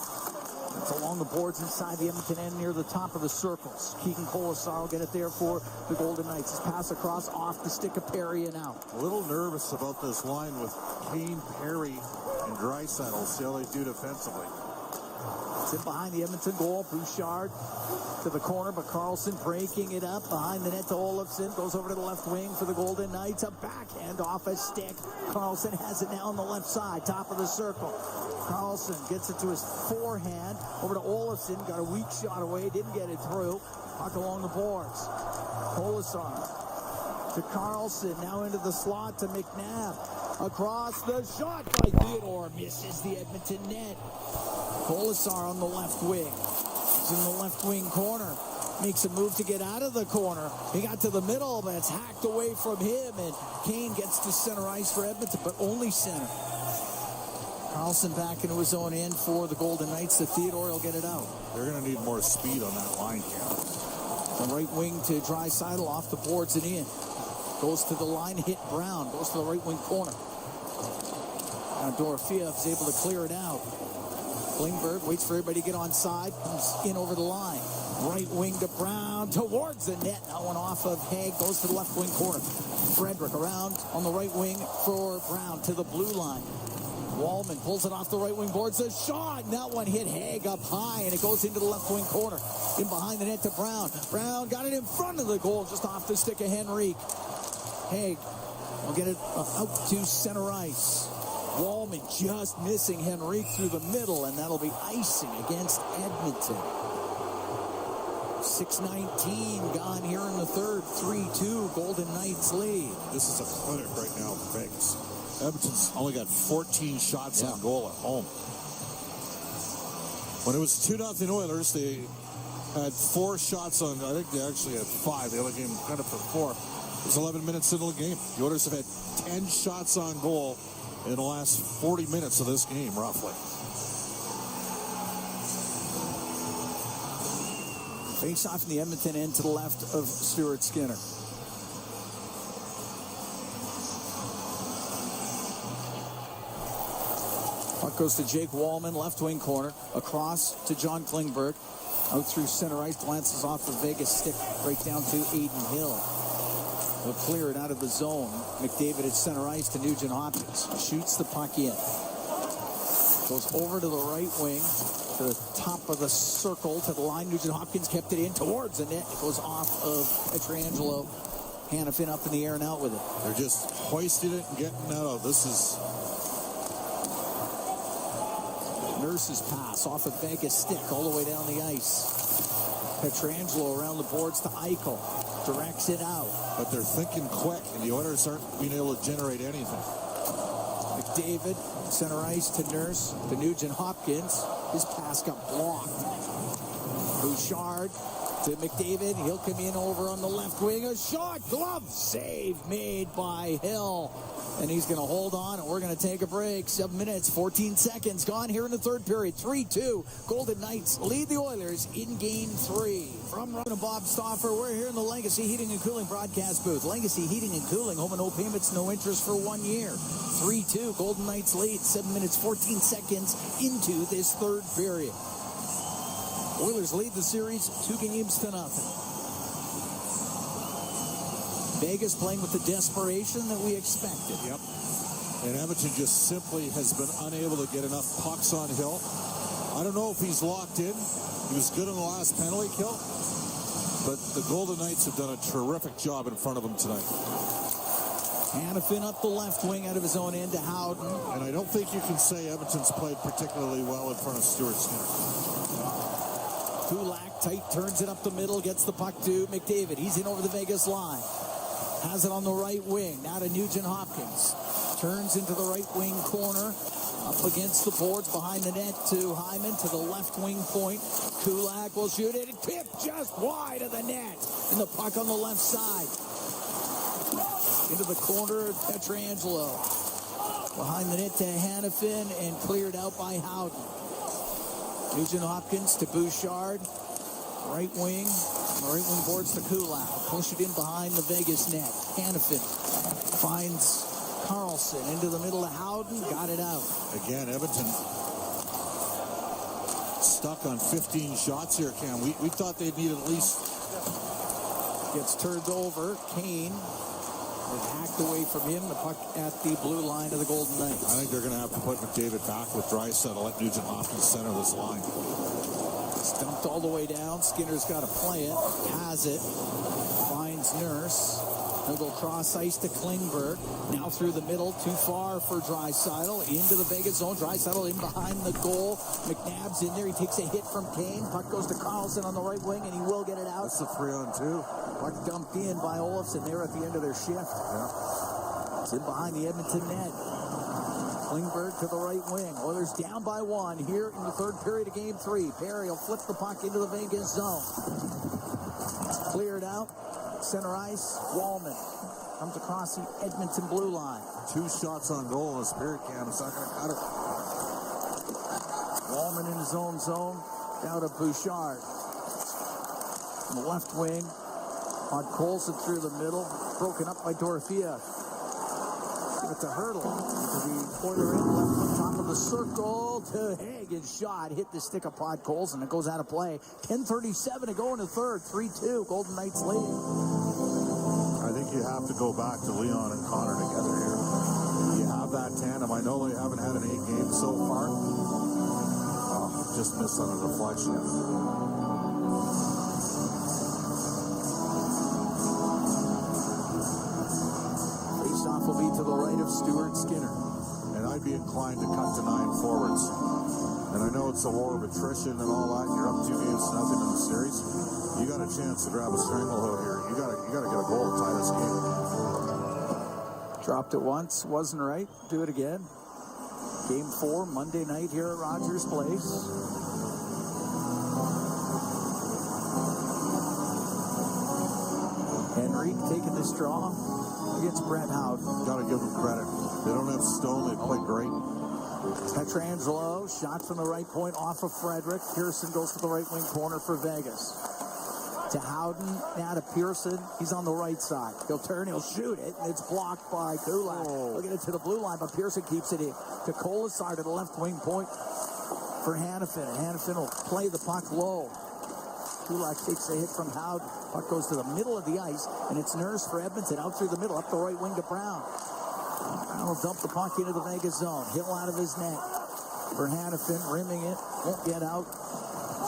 Speaker 4: It's along the boards inside the Edmonton end near the top of the circles. Keegan Colasar will get it there for the Golden Knights. His pass across off the stick of Perry and out.
Speaker 8: A little nervous about this line with Kane, Perry, and Draisaitl. See how they do defensively.
Speaker 4: It's in behind the Edmonton goal. Bouchard to the corner, but Carlson breaking it up behind the net to Olofsson. Goes over to the left wing for the Golden Knights. A backhand off a stick. Carlson has it now on the left side, top of the circle. Carlson gets it to his forehand. Over to Olofsson. Got a weak shot away. Didn't get it through. Puck along the boards. Colasar to Carlson. Now into the slot to McNabb. Across the shot by Theodore. Misses the Edmonton net. Colasar on the left wing. He's in the left wing corner. Makes a move to get out of the corner. He got to the middle, but it's hacked away from him. And Kane gets to center ice for Edmonton, but only center. Carlson back into his own end for the Golden Knights. The Theodore will get it out.
Speaker 8: They're going to need more speed on that line here.
Speaker 4: The right wing to Draisaitl off the boards and in. Goes to the line, hit Brown. Goes to the right wing corner. Now Dorofeev is able to clear it out. Klingberg waits for everybody to get on side. Comes in over the line. Right wing to Brown. Towards the net. That one off of Haig. Goes to the left wing corner. Frederick around on the right wing for Brown to the blue line. Wallman pulls it off the right wing boards. A shot. And that one hit Haig up high. And it goes into the left wing corner. In behind the net to Brown. Brown got it in front of the goal. Just off the stick of Henrique. Haig will get it out to center ice. Wallman just missing Henrique through the middle, and that'll be icing against Edmonton. 6:19 gone here in the third. 3-2 Golden Knights lead.
Speaker 8: This is a clinic right now for Vegas. Edmonton's only got 14 shots on goal at home. When it was 2-0 Oilers, they had 4 shots on. I think they actually had 5. The other game kind of for 4. It was 11 minutes into the game. The Oilers have had 10 shots on goal in the last 40 minutes of this game, roughly.
Speaker 4: Face off in the Edmonton end to the left of Stuart Skinner. Puck goes to Jake Wallman, left wing corner. Across to John Klingberg. Out through center ice, glances off the Vegas stick right down to Aiden Hill. They'll clear it out of the zone. McDavid at center ice to Nugent Hopkins. Shoots the puck in. Goes over to the right wing, to the top of the circle, to the line. Nugent Hopkins kept it in towards the net. It goes off of Pietrangelo. Hanifin up in the air and out with it.
Speaker 8: They're just hoisting it and getting out of. This is
Speaker 4: Nurse's pass off of Vegas stick all the way down the ice. Pietrangelo around the boards to Eichel. Directs it out.
Speaker 8: But they're thinking quick, and the Oilers aren't being able to generate anything.
Speaker 4: McDavid, center ice to Nurse, to Nugent Hopkins. His pass got blocked. Bouchard to McDavid. He'll come in over on the left wing. A shot, glove save made by Hill. And he's going to hold on, and we're going to take a break. 7 minutes, 14 seconds gone here in the third period. 3-2. Golden Knights lead the Oilers in Game 3. From Ron and Bob Stauffer, we're here in the Legacy Heating and Cooling broadcast booth. Legacy Heating and Cooling, home and no payments, no interest for 1 year. 3-2. Golden Knights lead. 7 minutes, 14 seconds into this third period. Oilers lead the series 2-0. Vegas playing with the desperation that we expected.
Speaker 8: Yep. And Edmonton just simply has been unable to get enough pucks on Hill. I don't know if he's locked in. He was good on the last penalty kill. But the Golden Knights have done a terrific job in front of him tonight.
Speaker 4: Hanifin up the left wing out of his own end to Howden.
Speaker 8: And I don't think you can say Edmonton's played particularly well in front of Stuart Skinner.
Speaker 4: Kulak tight, turns it up the middle, gets the puck to McDavid. He's in over the Vegas line. Has it on the right wing. Now to Nugent Hopkins. turns into the right wing corner. Up against the boards, behind the net to Hyman, to the left wing point. Kulak will shoot it. Tip just wide of the net. And the puck on the left side. Into the corner, Pietrangelo. Behind the net to Hanifin and cleared out by Howden. Nugent-Hopkins to Bouchard. Right wing. The right wing boards to Kulak. Push it in behind the Vegas net. Hanifin finds Carlson into the middle of Howden. Got it out.
Speaker 8: Again, Edmonton stuck on 15 shots here, Cam. We thought they'd need at least.
Speaker 4: Gets turned over. Kane is hacked away from him. The puck at the blue line of the Golden Knights.
Speaker 8: I think they're going to have to put McDavid back with Draisaitl. Let Nugent-Hopkins center this line.
Speaker 4: It's dumped all the way down. Skinner's got to play it. Has it. Finds Nurse. He'll go cross ice to Klingberg. Now through the middle. Too far for Draisaitl. Into the Vegas zone. Draisaitl in behind the goal. McNabb's in there. He takes a hit from Kane. Puck goes to Carlson on the right wing, and he will get it out.
Speaker 8: That's a 3-on-2.
Speaker 4: Puck dumped in by Olofsson there at the end of their shift.
Speaker 8: Yeah.
Speaker 4: It's in behind the Edmonton net. Klingberg to the right wing. Oilers down by 1 here in the third period of Game 3. Perry will flip the puck into the Vegas zone. Cleared out. Center ice, Wallman comes across the Edmonton blue line.
Speaker 8: 2 shots on goal in the spirit, Cam. It's not going to cut it.
Speaker 4: Wallman in his own zone. Down to Bouchard. On the left wing. On Colson through the middle. Broken up by Dorothea. Give it to Hurdle. To the Oiler in left on top of the circle. To Hagen's shot. Hit the stick of Pod Colson. It goes out of play. 10:37 to go in the third. 3-2. Golden Knights lead.
Speaker 8: I think you have to go back to Leon and Connor together here. You have that tandem. I know they haven't had an 8 games so far. Just missed on a deflection.
Speaker 4: Faceoff will be to the right of Stuart Skinner.
Speaker 8: And I'd be inclined to cut to 9 forwards. And I know it's a war of attrition and all that. You're up 2-0 in the series. You got a chance to grab a stranglehold here. You got to get a goal to tie this game.
Speaker 4: Dropped it once, wasn't right. Do it again. Game 4, Monday night here at Rogers Place. Henry taking this draw against Brett Howden.
Speaker 8: Got to give them credit. They don't have Stone. They play great.
Speaker 4: Pietrangelo, shot from the right point off of Frederick. Pearson goes to the right wing corner for Vegas. To Howden, now to Pearson. He's on the right side. He'll turn, he'll shoot it, and it's blocked by Kulak. He'll get it to the blue line, but Pearson keeps it in. To Kolasar to the left wing point for Hanifin. Hanifin will play the puck low. Kulak takes a hit from Howden. Puck goes to the middle of the ice, and it's Nurse for Edmonton out through the middle, up the right wing to Brown. Brown will dump the puck into the Vegas zone. Hill out of his net for Hanifin, rimming it, won't get out.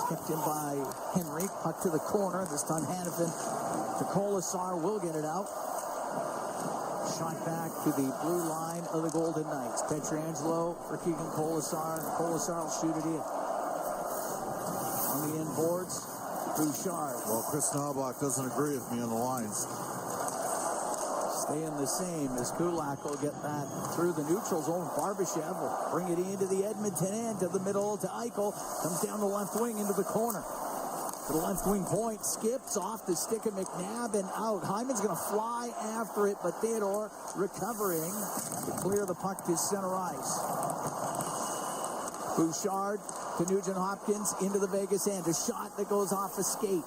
Speaker 4: Kept in by Henry. Puck to the corner. This time Hanifin to Kolasar. Will get it out. Shot back to the blue line of the Golden Knights. Pietrangelo for Keegan Kolasar. Kolasar will shoot it in. On the end boards, Bouchard.
Speaker 8: Well, Chris Knobloch doesn't agree with me on the lines.
Speaker 4: Staying the same as Kulak will get that through the neutral zone. Barbashev will bring it into the Edmonton end, to the middle to Eichel. Comes down the left wing into the corner. To the left wing point, skips off the stick of McNabb and out. Hyman's going to fly after it, but Theodore recovering to clear the puck to center ice. Bouchard to Nugent-Hopkins into the Vegas end. A shot that goes off a skate.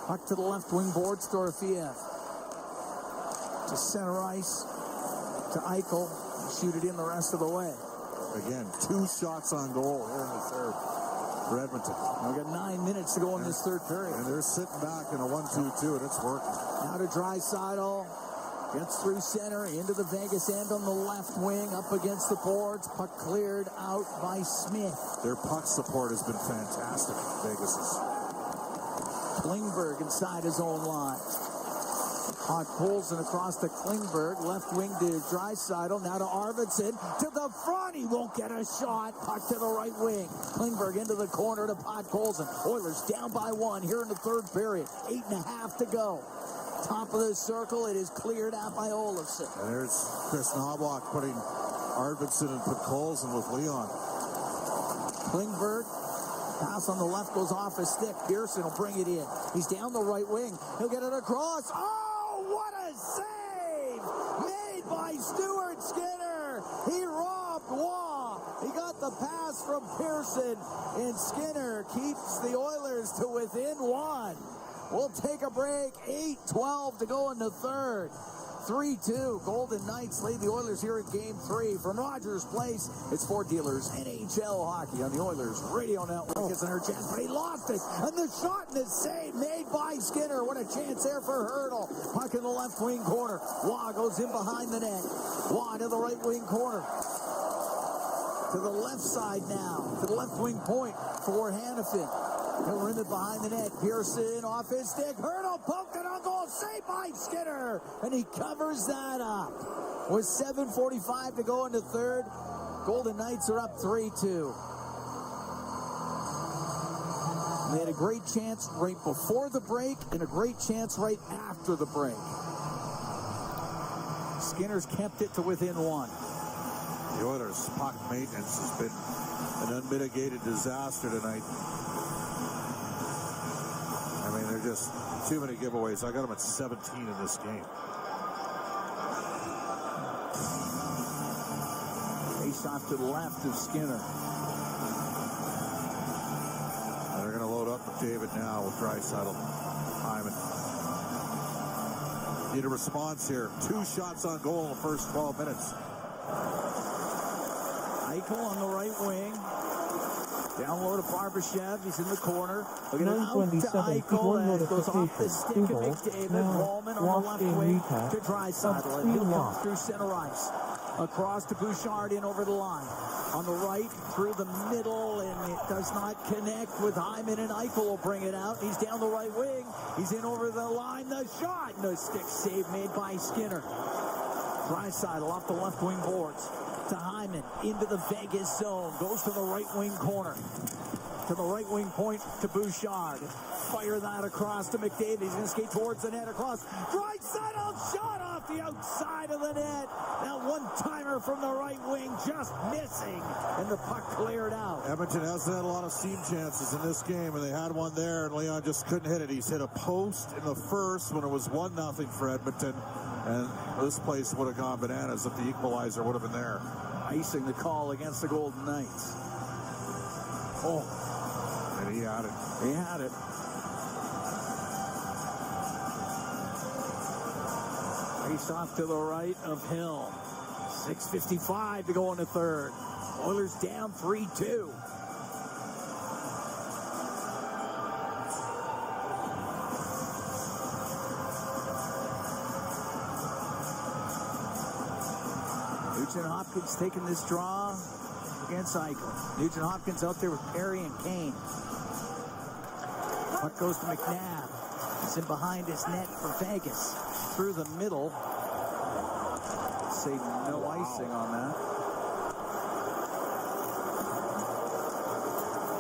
Speaker 4: Puck to the left wing boards, Dorofiev. To center ice, to Eichel, shoot it in the rest of the way.
Speaker 8: Again, 2 shots on goal here in the third for Edmonton.
Speaker 4: We've got 9 minutes to go in this third period.
Speaker 8: And they're sitting back in a 1-2-2, and it's working.
Speaker 4: Now to Draisaitl, gets through center, into the Vegas end on the left wing, up against the boards. Puck cleared out by Smith.
Speaker 8: Their puck support has been fantastic, Vegas's.
Speaker 4: Klingberg inside his own line. Puck pulls and across to Klingberg. Left wing to Draisaitl. Now to Arvidsson. To the front. He won't get a shot. Puck to the right wing. Klingberg into the corner to Pod Colson. Oilers down by 1 here in the third period. 8.5 to go. Top of the circle, it is cleared out by Olofsson.
Speaker 8: And there's Chris Knobloch putting Arvidsson and Podkolzin with Leon.
Speaker 4: Klingberg, pass on the left goes off his stick. Pearson will bring it in. He's down the right wing. He'll get it across. Oh, what a save! Made by Stuart Skinner. He robbed Waugh. He got the pass from Pearson, and Skinner keeps the Oilers to within one. We'll take a break. 8:12 to go in the third. 3-2. Golden Knights lead the Oilers here in Game 3 from Rogers Place. It's Ford Dealers NHL hockey on the Oilers Radio Network. It's in her chance, but he lost it. And the shot and the save made by Skinner. What a chance there for Hurdle. Puck in the left wing corner. Waugh goes in behind the net. Waugh to the right wing corner. To the left side now. To the left wing point for Hannafin. He'll rim it behind the net. Pearson off his stick. Hurdle poked it on goal. Saved by Skinner. And he covers that up. With 7:45 to go in the third, Golden Knights are up 3-2. They had a great chance right before the break and a great chance right after the break. Skinner's kept it to within one.
Speaker 8: The Oilers' puck maintenance has been an unmitigated disaster tonight. I mean, they're just too many giveaways. I got them at 17 in this game.
Speaker 4: Face off to the left of Skinner.
Speaker 8: And they're going to load up McDavid now with Draisaitl. Hyman. Need a response here. 2 shots on goal in the first 12 minutes.
Speaker 4: Eichel on the right wing. Down low to Barbashev. He's in the corner. Look at it out to
Speaker 5: 9:27.
Speaker 4: Eichel. That goes off the stick of
Speaker 5: Google.
Speaker 4: McDavid.
Speaker 5: Now,
Speaker 4: Wallman on
Speaker 5: watch
Speaker 4: the left
Speaker 5: game
Speaker 4: wing
Speaker 5: recap.
Speaker 4: to Draisaitl. And he'll come through center ice. Across to Bouchard in over the line. On the right, through the middle, and it does not connect with Hyman, and Eichel will bring it out. He's down the right wing. He's in over the line. The shot. And the stick save made by Skinner. Draisaitl off the left wing boards. To Hyman, into the Vegas zone, goes to the right wing corner, to the right wing point to Bouchard. Fire that across to McDavid. He's going to skate towards the net across. Draisaitl shot off the outside of the net. That one-timer from the right wing just missing, and the puck cleared out.
Speaker 8: Edmonton hasn't had a lot of seam chances in this game, and they had one there, and Leon just couldn't hit it. He's hit a post in the first when it was 1-0 for Edmonton. And this place would have gone bananas if the equalizer would have been there.
Speaker 4: Icing the call against the Golden Knights. Oh.
Speaker 8: And he had it.
Speaker 4: He had it. Face off to the right of Hill. 6:55 to go in the third. Oilers down 3-2. Nugent Hopkins taking this draw against Eichel. Nugent Hopkins out there with Perry and Kane. Puck goes to McNabb. He's in behind his net for Vegas. Through the middle. Say no icing on that.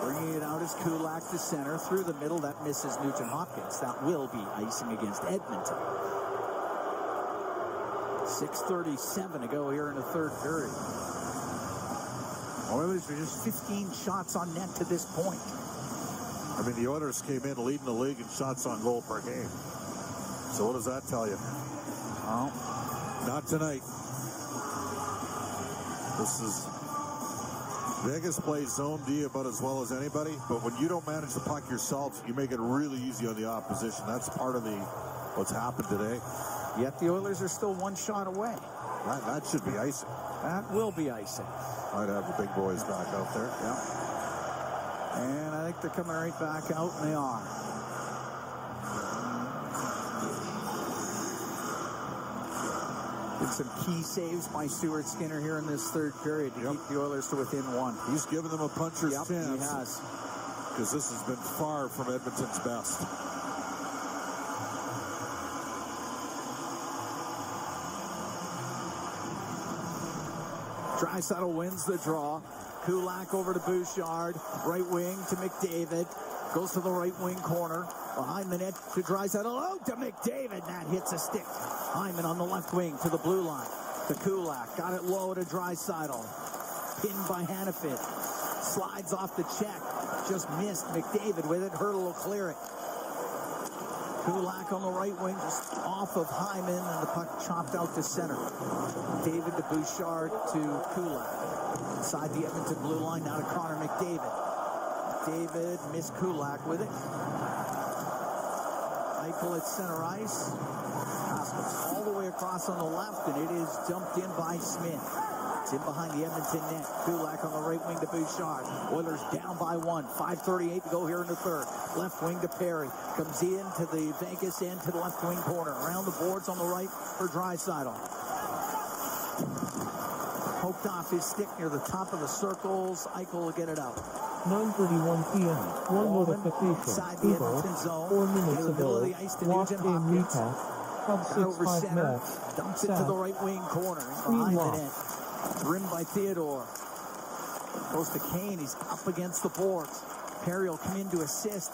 Speaker 4: Bringing it out is Kulak to center. Through the middle, that misses Nugent Hopkins. That will be icing against Edmonton. 6:37 to go here in the third period. Oilers are just 15 shots on net to this point.
Speaker 8: I mean, the Oilers came in leading the league in shots on goal per game. So what does that tell you?
Speaker 4: Oh.
Speaker 8: Not tonight. This is Vegas plays zone D about as well as anybody, but when you don't manage the puck yourself, you make it really easy on the opposition. That's part of what's happened today.
Speaker 4: Yet the Oilers are still one shot away.
Speaker 8: That should be icing.
Speaker 4: That will be icing.
Speaker 8: I'd have the big boys back out there.
Speaker 4: Yeah. And I think they're coming right back out, and they are. Did some key saves by Stuart Skinner here in this third period to keep the Oilers to within one.
Speaker 8: He's given them a puncher's chance.
Speaker 4: He has.
Speaker 8: Because this has been far from Edmonton's best.
Speaker 4: Draisaitl wins the draw. Kulak over to Bouchard. Right wing to McDavid. Goes to the right wing corner. Behind the net to Draisaitl. Out to McDavid. That hits a stick. Hyman on the left wing to the blue line. To Kulak. Got it low to Draisaitl. Pinned by Hanifin. Slides off the check. Just missed. McDavid with it. Hurdle will clear it. Kulak on the right wing, just off of Hyman, and the puck chopped out to center. David to Bouchard to Kulak. Inside the Edmonton blue line, now to Connor McDavid. David missed Kulak with it. Eichel at center ice. All the way across on the left, and it is dumped in by Smith. It's in behind the Edmonton net. Kulak on the right wing to Bouchard. Oilers down by 1. 5:38 to go here in the third. Left wing to Perry. Comes in to the Vegas end to the left wing corner. Around the boards on the right for Draisaitl. Poked off his stick near the top of the circles. Eichel will get it out.
Speaker 5: 9:31 p.m. One notification.
Speaker 4: Inside the Edmonton zone.
Speaker 5: 4 minutes
Speaker 4: in the middle
Speaker 5: ago.
Speaker 4: of the ice to
Speaker 5: Locked
Speaker 4: Nugent
Speaker 5: in
Speaker 4: Hopkins.
Speaker 5: recap. Hub
Speaker 4: Got
Speaker 5: 6
Speaker 4: over
Speaker 5: 5
Speaker 4: center.
Speaker 5: match.
Speaker 4: Dumps it to the right wing corner. Behind the net. Rimmed by Theodore. Goes to Kane. He's up against the boards. Perry will come in to assist.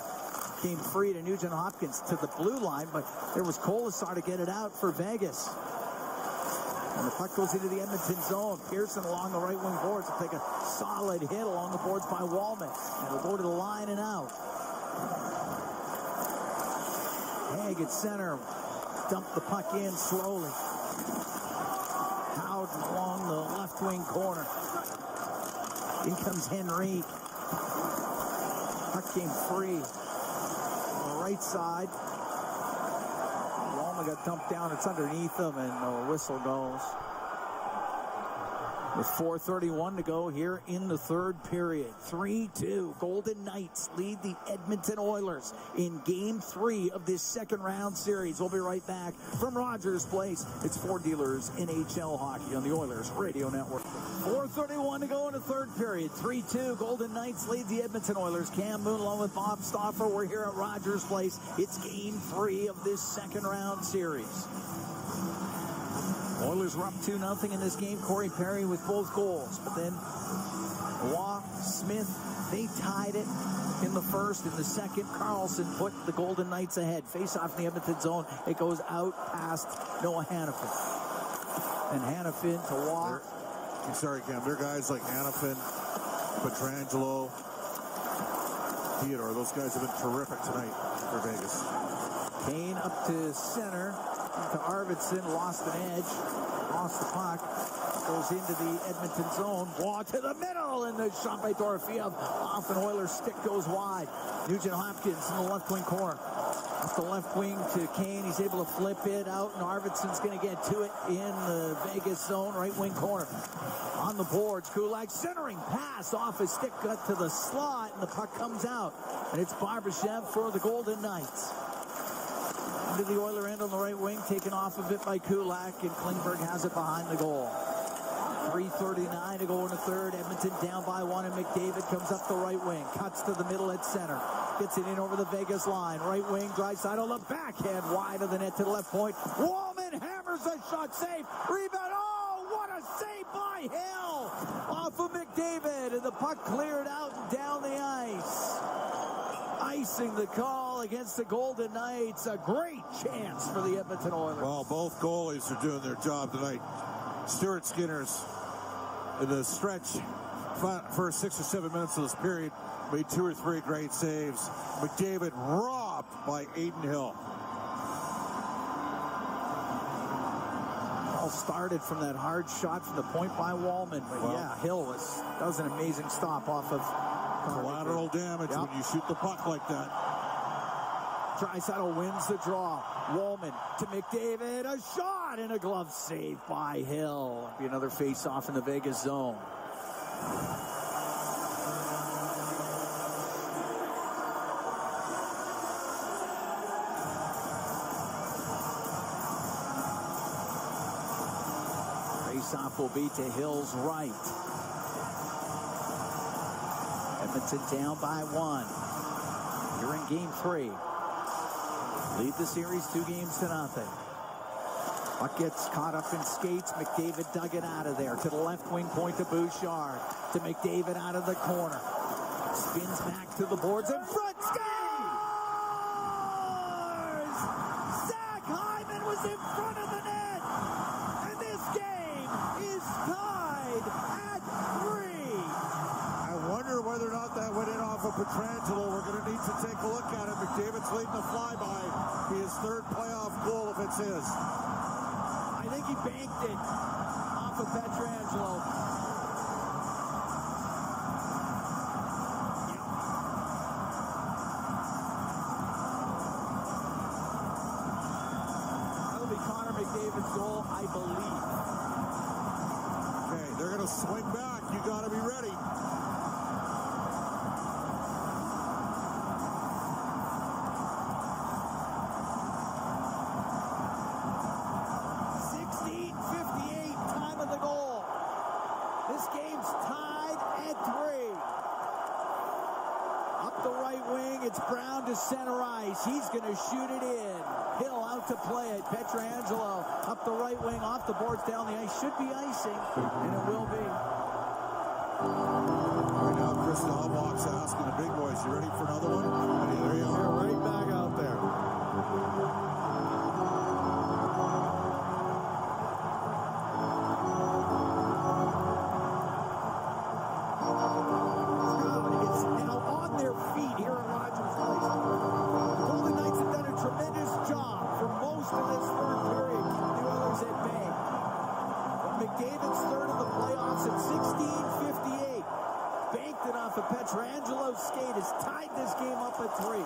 Speaker 4: Came free to Nugent Hopkins to the blue line, but there was Colasar to get it out for Vegas. And the puck goes into the Edmonton zone. Pearson along the right wing boards will take a solid hit along the boards by Wallman. And it'll go to the line and out. Haig at center. Dump the puck in slowly. Howden along the left wing corner. In comes Henry. Puck came free. On the right side. Wallman got dumped down. It's underneath him, and the whistle goes. With 4:31 to go here in the third period. 3-2. Golden Knights lead the Edmonton Oilers in Game 3 of this second round series. We'll be right back from Rogers Place. It's Ford Dealers NHL Hockey on the Oilers Radio Network. 4:31 to go in the third period. 3-2. Golden Knights lead the Edmonton Oilers. Cam Moon along with Bob Stauffer. We're here at Rogers Place. It's Game 3 of this second round series. Oilers were up 2-0 in this game. Corey Perry with both goals. But then Waugh, Smith, they tied it in the first. In the second, Carlson put the Golden Knights ahead. Face off in the Edmonton zone. It goes out past Noah Hanifin. And Hanifin to Waugh.
Speaker 8: I'm sorry, Cam. They're guys like Hanifin, Pietrangelo, Theodore. Those guys have been terrific tonight for Vegas.
Speaker 4: Kane up to center. To Arvidsson, lost an edge, lost the puck, goes into the Edmonton zone, Waugh to the middle, and the shot by Dorofeev off an Oilers stick goes wide. Nugent Hopkins in the left wing corner. Off the left wing to Kane, he's able to flip it out, and Arvidsson's going to get to it in the Vegas zone, right wing corner. On the boards, Kulak centering pass off his stick, got to the slot, and the puck comes out. And it's Barbashev for the Golden Knights. Into the Oiler end on the right wing, taken off a bit by Kulak, and Klingberg has it behind the goal. 3:39 to go in the third. Edmonton down by 1, and McDavid comes up the right wing, cuts to the middle at center, gets it in over the Vegas line. Right wing, Draisaitl, the backhand wide of the net to the left point. Wallman hammers a shot, save, rebound. Oh, what a save by Hill off of McDavid, and the puck cleared out and down the ice. Icing the call against the Golden Knights. A great chance for the Edmonton Oilers.
Speaker 8: Well, both goalies are doing their job tonight. Stuart Skinner's in the stretch, first 6 or 7 minutes of this period, made 2 or 3 great saves. McDavid robbed by Aiden Hill.
Speaker 4: All started from that hard shot from the point by Wallman. But yeah, Hill that was an amazing stop off of
Speaker 8: collateral damage when you shoot the puck like that.
Speaker 4: Draisaitl wins the draw. Wallman to McDavid. A shot and a glove save by Hill. Be another face-off in the Vegas zone. Face-off will be to Hill's right. Edmonton down by 1. You're in Game 3. Lead the series 2-0. Puck gets caught up in skates. McDavid dug it out of there. To the left wing point to Bouchard. To McDavid out of the corner. Spins back to the boards in front. Skate!
Speaker 6: Pietrangelo, we're going to need to take a look at it. McDavid's leading the flyby. Be his third playoff goal if it's his.
Speaker 4: I think he banked it off of Pietrangelo. That'll be Connor McDavid's goal, I believe.
Speaker 6: Okay, they're going to swing back. You got to be ready.
Speaker 4: It's Brown to center ice. He's going to shoot it in. Hill out to play it. Pietrangelo up the right wing, off the boards, down the ice. Should be icing, and it will be.
Speaker 6: Right now, Chris Dahlbach's asking the big boys, you ready for another one? And there you are.
Speaker 4: Right back out there. Pietrangelo's skate has tied this game up at 3.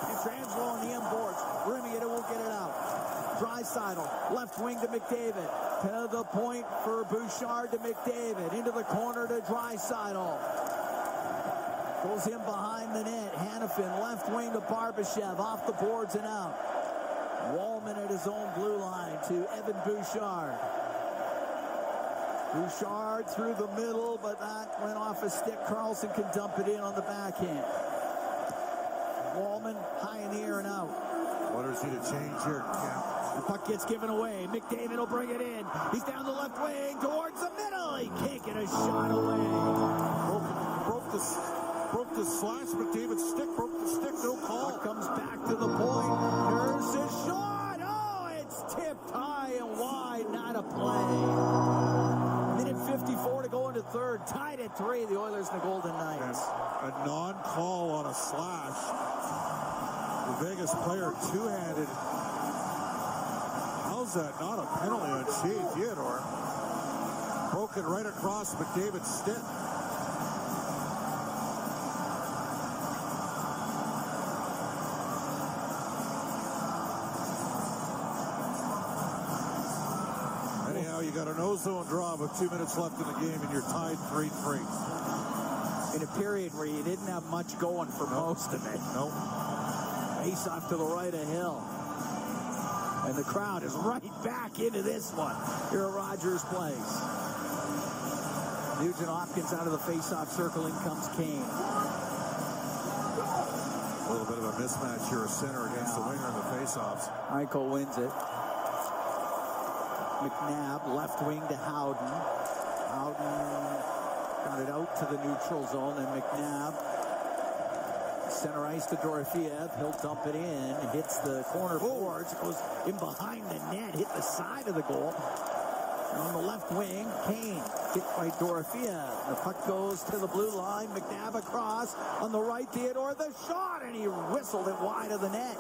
Speaker 4: Pietrangelo on the end boards. Rimming it, won't get it out. Draisaitl, left wing to McDavid. To the point for Bouchard to McDavid. Into the corner to Draisaitl. Goes in behind the net. Hanifin, left wing to Barbashev. Off the boards and out. Wallman at his own blue line to Evan Bouchard. Bouchard through the middle, but that went off a stick. Carlson can dump it in on the backhand. Wallman high in the air and out.
Speaker 6: What is he to change here? Yeah.
Speaker 4: The puck gets given away. McDavid will bring it in. He's down the left wing towards the middle. He can't get a shot away.
Speaker 6: Broke the slash. McDavid's stick. Broke the stick. No call.
Speaker 4: Puck comes back to the point. Nurse's shot. Oh, it's tipped high and wide. Not a play. 54 to go into third. Tied at 3, the Oilers and the Golden Knights.
Speaker 6: And a non-call on a slash. The Vegas player two-handed. How's that not a penalty on Shea Theodore? Broke it right across McDavid's stick. You got an ozone draw with 2 minutes left in the game, and you're tied 3-3.
Speaker 4: In a period where you didn't have much going for most of it.
Speaker 6: Nope.
Speaker 4: Face off to the right of Hill. And the crowd is right back into this one here at Rogers Place. Nugent Hopkins out of the face-off circle. In comes Kane.
Speaker 6: A little bit of a mismatch here, a center against the winger in the face-offs.
Speaker 4: Eichel wins it. McNabb, left wing to Howden. Howden got it out to the neutral zone, and McNabb center ice to Dorofeev. He'll dump it in, hits the corner boards, goes in behind the net, hit the side of the goal. And on the left wing, Kane hit by Dorofeev. The puck goes to the blue line. McNabb across on the right. Theodore the shot, and he whistled it wide of the net.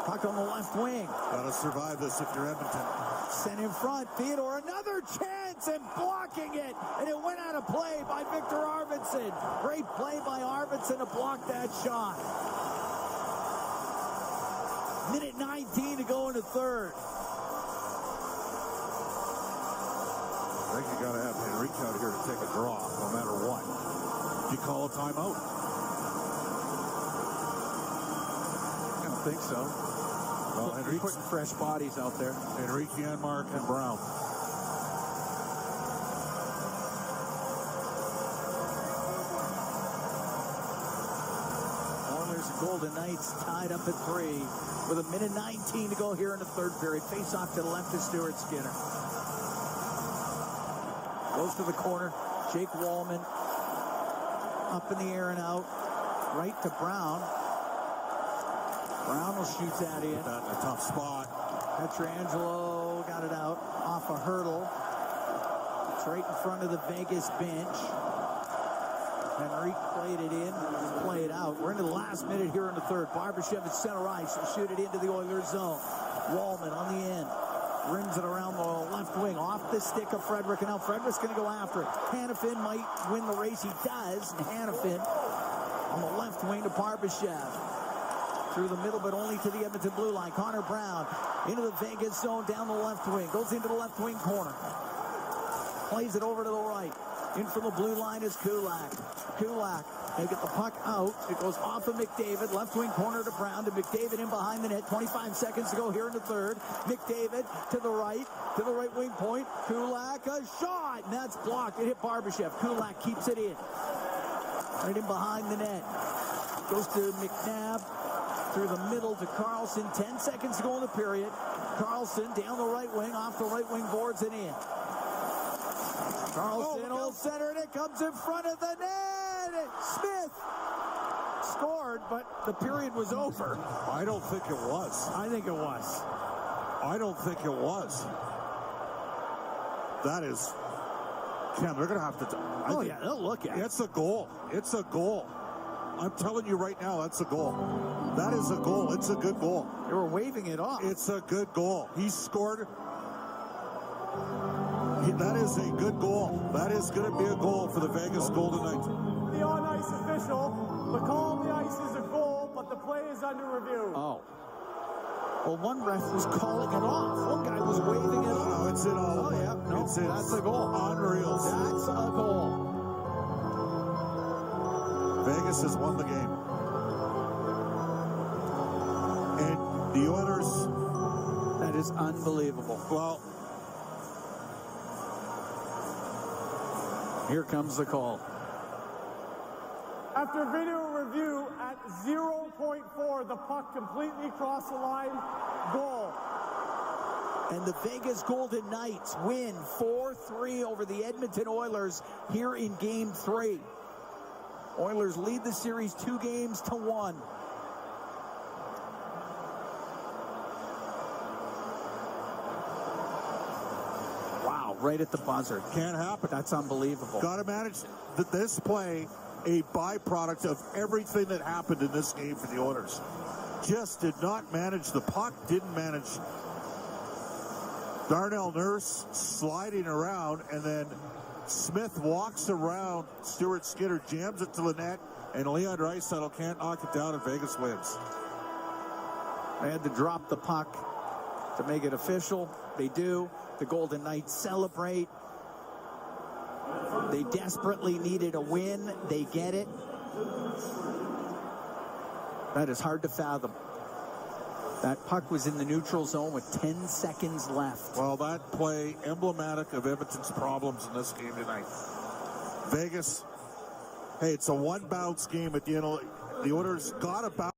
Speaker 4: Puck on the left wing.
Speaker 6: Gotta survive this if you're Edmonton.
Speaker 4: Sent in front. Theodore, another chance, and blocking it. And it went out of play by Victor Arvidsson. Great play by Arvidsson to block that shot. Minute 19 to go in the third.
Speaker 6: I think you gotta have Henrique out here to take a draw, no matter what. You call a timeout?
Speaker 4: I don't think so.
Speaker 6: Well, Henrique's
Speaker 4: putting fresh bodies out there.
Speaker 6: Henrique, Janmark, and Brown.
Speaker 4: Oilers and Golden Knights tied up at 3 with a minute 19 to go here in the third period. Face off to the left of Stuart Skinner. Goes to the corner. Jake Wallman up in the air and out. Right to Brown. Brown will shoot that in.
Speaker 6: That in a tough spot.
Speaker 4: Pietrangelo got it out off a hurdle. It's right in front of the Vegas bench. Henry played it in, play it out. We're into the last minute here in the third. Barbashev at center ice will shoot it into the Oilers zone. Wallman on the end. Rims it around the left wing. Off the stick of Frederick. And now Frederick's going to go after it. Hanifin might win the race. He does. And Hanifin on the left wing to Barbashev. Through the middle, but only to the Edmonton blue line. Connor Brown into the Vegas zone down the left wing. Goes into the left wing corner. Plays it over to the right. In from the blue line is Kulak. Kulak, they get the puck out. It goes off of McDavid. Left wing corner to Brown. To McDavid in behind the net. 25 seconds to go here in the third. McDavid to the right wing point. Kulak, a shot, and that's blocked. It hit Barbashev. Kulak keeps it in. Right in behind the net. Goes to McNabb. Through the middle to Carlson. 10 seconds to go in the period. Carlson down the right wing. Off the right wing boards and in. Carlson will center, and it comes in front of the net. Smith scored, but the period was over.
Speaker 8: I don't think it was.
Speaker 4: I think it was.
Speaker 8: I don't think it was. That is... Ken, they're going to have to...
Speaker 4: Yeah, they'll look at it.
Speaker 8: It's a goal. It's a goal. I'm telling you right now, that's a goal. That is a goal. It's a good goal.
Speaker 4: They were waving it off.
Speaker 8: It's a good goal. He scored... That is a good goal. That is going to be a goal for the Vegas Golden Knights.
Speaker 9: The on-ice official, the call on the ice is a goal, but the play is under review.
Speaker 4: Oh. Well, one ref was calling it off. One guy was waving it off.
Speaker 8: No, it's in all.
Speaker 4: Oh, yeah. No,
Speaker 8: it's in.
Speaker 4: That's a goal.
Speaker 8: Unreal.
Speaker 4: That's a goal.
Speaker 8: Vegas has won the game. And the Oilers...
Speaker 4: That is unbelievable.
Speaker 8: Well...
Speaker 4: Here comes the call.
Speaker 9: After video review at 0.4, the puck completely crossed the line. Goal.
Speaker 4: And the Vegas Golden Knights win 4-3 over the Edmonton Oilers here in Game 3. Oilers lead the series 2-1. Wow, right at the buzzer.
Speaker 8: Can't happen.
Speaker 4: That's unbelievable.
Speaker 8: Got to manage this play, a byproduct of everything that happened in this game for the Oilers. Just did not manage the puck, didn't manage Darnell Nurse sliding around, and then Smith walks around Stuart Skinner, jams it to the net, and Leon Draisaitl can't knock it down, and Vegas wins.
Speaker 4: They had to drop the puck to make it official. They do. The Golden Knights celebrate. They desperately needed a win. They get it. That is hard to fathom. That puck was in the neutral zone with 10 seconds left.
Speaker 8: Well, that play emblematic of Edmonton's problems in this game tonight. Vegas, hey, it's a one-bounce game at the end. The Oilers got a bounce.